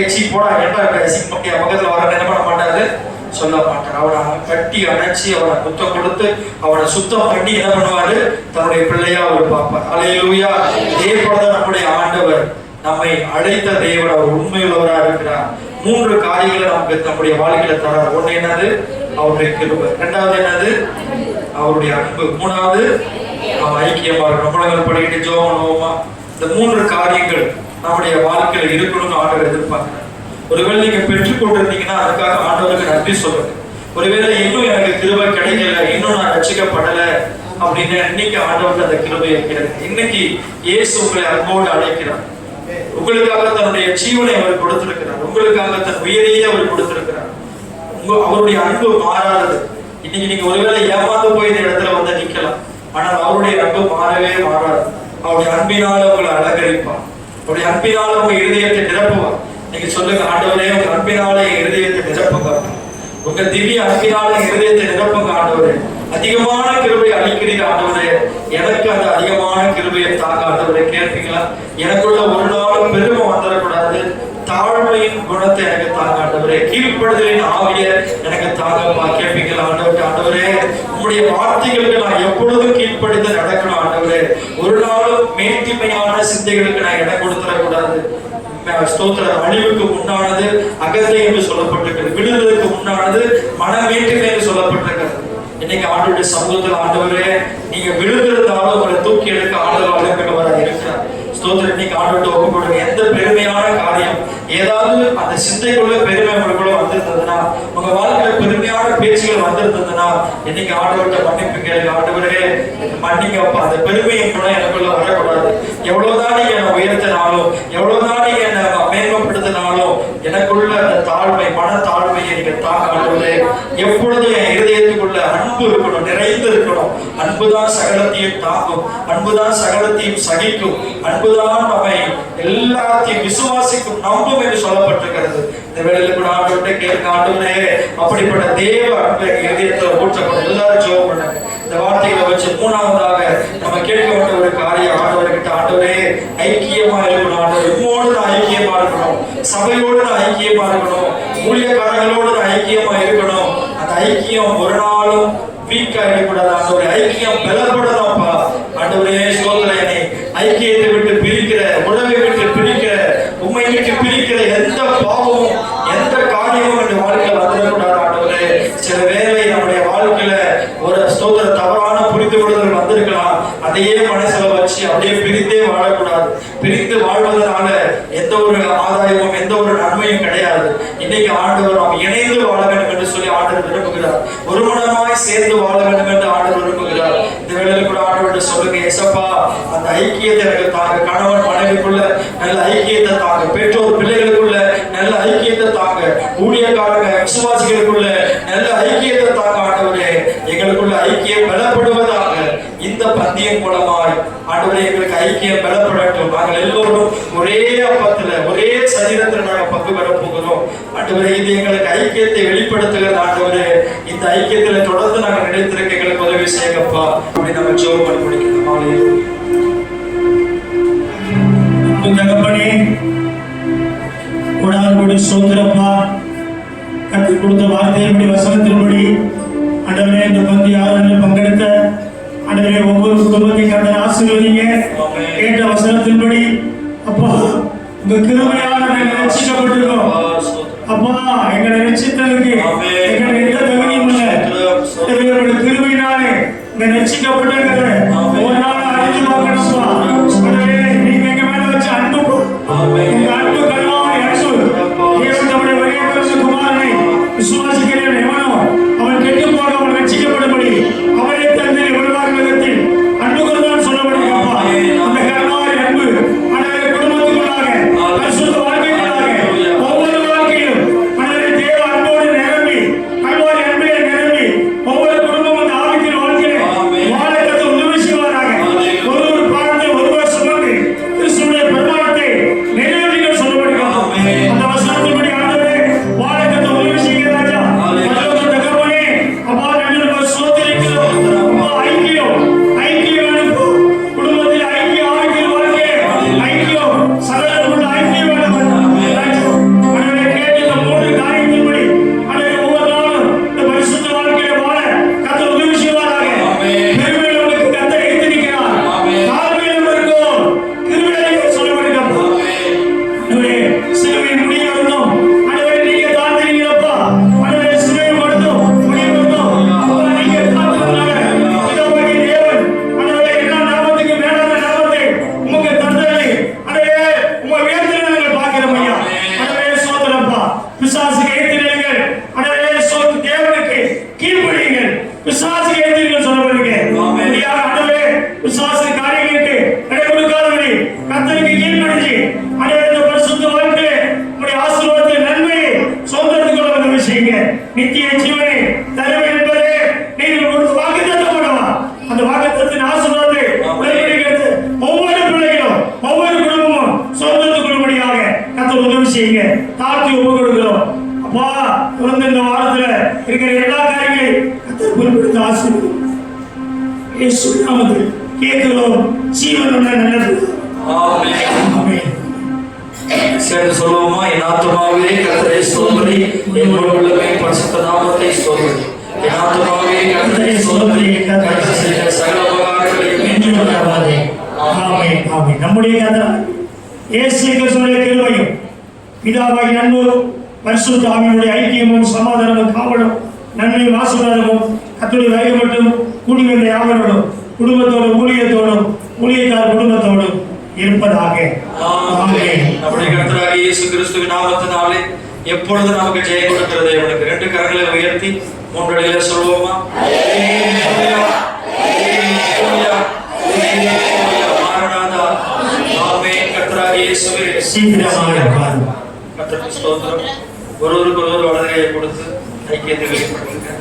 Speaker 1: ஏச்சி போடா, என்ன பக்கத்துல வர என்ன பண்ண மாட்டாரு? சொல்ல மாட்டார். அவனை கட்டி அணைச்சி அவனை முத்தம் கொடுத்து அவனை சுத்தம் பண்ணி என்ன பண்ணுவாரு? தன்னுடைய பிள்ளையா அவர் பார்ப்பார். ஹல்லேலூயா. இதே போலதான் நம்முடைய ஆண்டவர் நம்மை அழைத்த தேவன் அவர் உண்மையுள்ளவராக இருக்கிறார். 3 காரியங்களை நமக்கு நம்முடைய வாழ்க்கையில தரார். ஒண்ணு என்னது? அவருடைய கிருபை. 2வது என்னது? அவருடைய அன்பு. 3வது நம்ம ஐக்கியமா இருக்கணும். படிக்கிட்டு ஜெபம் பண்ணுவோமா? இந்த 3 காரியங்கள் நம்முடைய வாழ்க்கையில இருக்கணும்னு ஆண்டவர் எதிர்பார்க்கிறார். ஒருவேளை நீங்க பெற்றுக் கொண்டிருந்தீங்கன்னா அதுக்காக ஆண்டவருக்கு நன்றி சொல்லுங்க. ஒருவேளை இன்னும் எனக்கு கிருபை கிடைக்கல, இன்னும் நான் ரட்சிக்கப்படல அப்படின்னு இன்னைக்கு ஆண்டவருக்கு அந்த கிருபையை கேளுங்க. இன்னைக்கு இயேசு உங்களை அன்போடு அழைக்கிறார். உங்களுக்காக தன்னுடைய ஜீவனை அவர் கொடுத்திருக்கிறார். உங்களுக்காக தன் உயிரையே அவர் கொடுத்திருக்கிறார். அவருடைய அன்பு மாறாதது. இன்னைக்கு நீங்க ஒருவேளை ஏமாந்து போய் இந்த இடத்துல வந்து நிக்கலாம், ஆனால் அவருடைய அன்பு மாறவே மாறாது. அவருடைய அன்பினால உங்களை அலங்கரிப்பார். அவருடைய அன்பினால உங்க இருதயத்தை நிரப்புவார். நீங்க சொல்லுங்க, ஆண்டவரே உங்க அன்பினால என் இருதயத்தை நிரப்புங்க. உங்க திவ்ய அன்பினால என் இருதயத்தை நிரப்புங்க ஆண்டவரே. அதிகமான கிருபை அளிக்கிறீங்க ஆண்டவரே, எனக்கு அந்த அதிகமான கிருபையை தாங்க ஆண்டவரே. கேட்பீங்களா? எனக்குள்ள ஒரு நாளும் பெருமை வந்துடக்கூடாது, தாழ்மையின் குணத்தை எனக்கு தாங்க ஆண்டவரே. கீழ்ப்படுதலின் ஆவிய எனக்கு தாங்கப்பா. கேட்பீங்களா? ஆண்டவரே உங்களுடைய வார்த்தைகளுக்கு நான் எப்பொழுதும் கீழ்ப்படுத்த நடக்கணும் ஆண்டவரே. ஒரு நாளும் மேன்மையான சிந்தைகளுக்கு நான் இடம் கொடுத்துடக்கூடாது. ஸ்தோத்திரம். அழிவுக்கு முன்னானது அகத்தை என்று சொல்லப்பட்டிருக்கிறது, விடுதலுக்கு முன்னானது மனமேற்றுமை என்று சொல்லப்பட்டிருக்கிறது. இன்னைக்கு ஆண்டவருடைய சமூகத்தில் ஆண்டவரே நீங்க விழுந்திருந்தாலும் உங்களை தூக்கி எடுக்க ஆண்டவர் அழைக்கிறவராக இருக்கிறார். ஸ்தோத்திரம். இன்னைக்கு ஆண்டவர்கிட்ட ஒப்பு கொடுங்க. எந்த பெருமையான காரியம், ஏதாவது அந்த சிந்தைக்குள்ள பெருமை உங்களுக்குள்ள வந்திருந்ததுன்னா, உங்க வாழ்க்கையில பெருமையான பேச்சுகள் வந்திருந்ததுன்னா இன்னைக்கு ஆண்டவர்கிட்ட மன்னிப்பு கேளுங்க. ஆண்டவரே மன்னிங்கப்பா, அந்த பெருமையை கூட எனக்குள்ள வரக்கூடாது. எவ்வளவுதான் நீங்க என்னை உயர்த்தினாலும், எவ்வளவுதான் நீங்க என்னை மேன்மைப்படுத்தினாலும் எனக்குள்ள அந்த தாழ்மை, மன தாழ்மையை நீங்க தாங்க ஆண்டவரே. எப்பொழுதும் என் இருதயத்துக்குள்ள அன்பு இருக்கணும், நிறைந்து இருக்கணும். அன்புதான் சகலத்தையும் தாங்கும், அன்புதான் சகலத்தையும் சகிக்கும், அன்புதான் நம்மை எல்லாத்தையும் விசுவாசிக்கும், நம்பும் என்று சொல்லப்பட்டிருக்கிறது. இந்த வேளையில கூட ஆண்டவர்கிட்ட கேட்க, ஆண்டவரே அப்படிப்பட்ட தேவ அன்பை இதயத்துல ஊற்றப்படும். எல்லாரும் ஜெபம் பண்ணுங்க. இந்த வார்த்தைகளை வச்சு 3வதாக நம்ம கேட்க வேண்டிய ஒரு காரியம், ஆண்டவர்கிட்ட ஆண்டவரே ஐக்கியமா இருக்கணும். ஆண்டவர் உம்மோடு நான் ஐக்கியமா இருக்கணும், சபையோடு நான் ஐக்கியமா இருக்கணும், ஊழியக்காரங்களோடு நான் ஐக்கியமா இருக்கணும். அந்த ஐக்கியம் ஒரு நாளும் வீக்கா இருக்கக்கூடாது. ஆண்டவரே ஐக்கியம் பலப்படணும்ப்பா. ஆண்டவரே ஸ்தோத்திரம். ஐக்கியத்தை விட்டு பிரிக்கிற, உறவை விட்டு பிரிக்கிற, உண்மை விட்டு பிரிக்கிற எந்த பாவமும் எந்த காரியமும் இந்த வாழ்க்கையில் வந்துடக்கூடாது ஆண்டவரே. சில வேலை நம்முடைய ஸ்தோத்திர தவறான புரிந்து கொள்ளுதல் வந்திருக்கலாம். அதையே மனசுல வச்சு அப்படியே பிரித்தே வாழக்கூடாது. பிரித்து வாழ்வதனால எந்த ஒரு ஆதாயமும் எந்த ஒரு நன்மையும் கிடையாது. இன்னைக்கு ஆண்டவர் நாம் இணைந்து வாழ வேண்டும் என்று சொல்லி ஆண்டவர் விரும்புகிறார். ஒரு மனமாய் சேர்ந்து வாழ வேண்டும் என்று ஆண்டவர் விரும்புகிறார். இந்த வேளையில கூட ஆண்டவர் சொல்லுங்க, ஏசப்பா அந்த ஐக்கியத்தை எனக்கு தாங்க, கணவன் மனைவிக்குள்ள நல்ல ஐக்கியத்தை தாங்க, பெற்றோர் பிள்ளைகளுக்குள்ள நல்ல ஐக்கியத்தை தாங்க, ஊழியக்காரங்க விசுவாசிகளுக்குள்ள நல்ல ஐக்கியத்தை தாங்க. ஆண்டவரே எங்களுக்குள்ள ஐக்கியம் பலப்படுவதாக. இந்த பந்தியம் மூலமாய் ஆண்டவரே எங்களுக்கு ஐக்கியம் பலப்படட்டும். நாங்கள் எல்லோரும் ஒரே அப்பத்துல ஒரே சரீரத்தில் நாங்கள் பங்கு பெற போகிறோம். ஆண்டவரே இது எங்களுக்கு ஐக்கியத்தை வெளிப்படுத்துகிறது. ஆண்டவரே இந்த ஐக்கியத்தில் தொடர்ந்து நாங்கள் நினைத்திருக்க எங்களுக்கு உதவி செய்யப்பா. அப்படி நம்ம ஜெபம் பண்ணி முடிக்கணும்.
Speaker 3: தகப்பனே உடான்படி சோதரப்பா, கற்றுக் கொடுத்த வார்த்தையின்படி வசனத்தின்படி ஆண்டவரே இந்த பந்தி ஆராதனையில் பங்கெடுத்த ஆண்டவரே ஒவ்வொரு குடும்பத்தையும் கர்த்தர் ஆசீர்வதிங்க. கேட்ட வசனத்தின்படி அப்பா உங்க கிருபையால் நாங்கள் ரட்சிக்கப்பட்டிருக்கோம். அப்பா எங்களை ரட்சித்ததுக்கு எங்களை எந்த தகுதியும் இல்லை. உங்களுடைய கிருபையினாலே எங்களை ரட்சிக்கப்பட்டிருக்கிற ஒரு நாள் அறிந்து பார்க்கணும்ப்பா. நீங்க எங்க மேல வச்ச அன்பு, உங்க அன்பு கல்வாரி அன்பு, தேவன் தம்முடைய ஒரே பரிசு குமாரனை விசுவாசிக்கிறேன் எவனோ அவன் கெட்டு போகாமல் ரட்சிக்கப்படும்படி அவரை தந்தை உலகத்தில் அன்பு கொண்டான் சொல்லப்படுகிறப்பா. அந்த கல்வாரி அன்பு அனைவரை குடும்பத்துக்குள்ளாக பரிசுத்த வாழ்க்கைக்குள்ளாக ஒவ்வொரு வாழ்க்கையிலும் அனைவரை தேவ அன்போடு நிரம்பி கல்வாரி அன்பிலே நிரம்பி ஒவ்வொரு குடும்பமும் அந்த ஆவிக்கின் வாழ்க்கையிலே வாழ கற்று உதவி செய்வாராக. ஒருவர் பாடத்தை ஒருவர் சுமந்து கிறிஸ்துவின் பிரமாணத்தை நிறைவேற்ற சொல்லப்படுகிறோம். அந்த வசனத்தின்படி ஆண்டவரே வாழ கற்று உதவி செய்கிற ராஜா தகப்பனே அப்பா நன்மை சோதரிக்கிறோம். அப்பா ஐக்கியம் வேணும். குடும்பத்தில் ஐக்கியம், ஆவிக்கின் வாழ்க்கையிலே ஐக்கியம், சகலருக்குள்ள ஐக்கியம் வேணும். அனைவரை கேட்டு இந்த மூன்று காரியத்தின்படி அனைவரை ஒவ்வொரு நாளும் இந்த பரிசுத்த வாழ்க்கையிலே வாழ கர்த்தர் உதவி செய்வாராக. பெருமையுள்ளவர்களுக்கு கர்த்தர் எதிர்க்கிறார், தாழ்மையுள்ளவர்களுக்கும் கிருபையை சொல்லப்படுகிறோம். அனைவரே சிலுவை முடிய வரணும். அனைவரை நீங்க தாழ்ந்தீங்களப்பா. அனைவரை சிலுவை மட்டும் முடிய வரணும். நீங்க தாழ்ந்ததுனால இதோபடி தேவன் அனைவரை எல்லா நாமத்துக்கு மேலான நாமத்தை உமக்கு தந்ததை அனைவரே உங்க உயர்த்தினை நாங்கள் பார்க்கிறோம் ஐயா. அனைவரே சோதரப்பா, பிசாசுக்கு எதிர்த்தீர்கள். அனைவரே சோத்து தேவனுக்கு கீழ்ப்படியுங்கள். பிசாசுக்கு எதிர்த்தீர்கள் சொல்லப்படுங்க. அனைவரே பிசாசு காரியங்களுக்கு நடை கொடுக்காதபடி கர்த்தருக்கு கீழ்ப்படிஞ்சு அனைவரே இந்த பரிசுத்த வாழ்க்கையிலே உங்களுடைய ஆசீர்வாதத்தை நன்மையை சொந்தத்துக்கு கொள்ள உதவி செய்யுங்க. நித்திய ஜீவனை தருவேன் என்பதே நீங்கள் ஒரு வாக்குத்தத்தம் பண்ணவா. அந்த வாக்குத்தத்தின் ஆசீர்வாதத்தை உடன்படிக்கிறது ஒவ்வொரு பிள்ளைகளும் ஒவ்வொரு குடும்பமும் சொந்தத்துக்கு கொள்ளும்படியாக கர்த்தர் உதவி செய்யுங்க. தாழ்த்தி ஒப்பு கொடுக்கிறோம் அப்பா. தொடர்ந்து இந்த வாரத்துல இருக்கிற எல்லா காரியங்களையும் கர்த்தர் பொறுப்பெடுத்து ஆசீர்வதிங்க. இயேசு நாமத்தில் கேட்கிறோம் ஜீவனுள்ள நல்லது. ஆமென்.
Speaker 1: சேர்ந்து சொல்லுவோமா? என் ஆத்துமாவே கர்த்தரை ஸ்தோத்திரி, என் முழு உள்ளமே பரிசுத்த நாமத்தை ஸ்தோத்திரி. என் ஆத்துமாவே கர்த்தரை ஸ்தோத்திரி, கர்த்தர் செய்த சகல உபகாரங்களையும்
Speaker 3: என்று மறவாதே. ஆமென். ஆமென். நம்முடைய கர்த்தர் இயேசு கிறிஸ்துவின் கிருபையும் பிதாவாகிய அன்பும் பரிசுத்த ஆவியினுடைய ஐக்கியமும் சமாதானமும் காவலும் நன்மையும் ஆசீர்வாதமும் கர்த்தருடைய வருகை மட்டும் கூடி வந்த யாவரோடும் குடும்பத்தோடும் ஊழியத்தோடும் ஊழியக்கார குடும்பத்தோடும் இருப்பதாக. ஆமென்.
Speaker 1: நம்முடைய கர்த்தராகிய இயேசு கிறிஸ்துவின் நாமத்தினாலே எப்பொழுது நமக்கு ஜெயம் கொடுக்கிற தேவனுக்கு ரெண்டு கரங்களை உயர்த்தி மூன்றடியில சொல்லுவோமா? மாரநாதா. ஆமென். கர்த்தராகிய இயேசுவே
Speaker 3: சீக்கிரமாக பாருங்கள்.
Speaker 1: கர்த்தருக்கு ஸ்தோத்திரம். ஒருவருக்கு ஒருவர் வலதுகையை கொடுத்து ஐக்கியத்தை வெளிப்படுத்துங்க.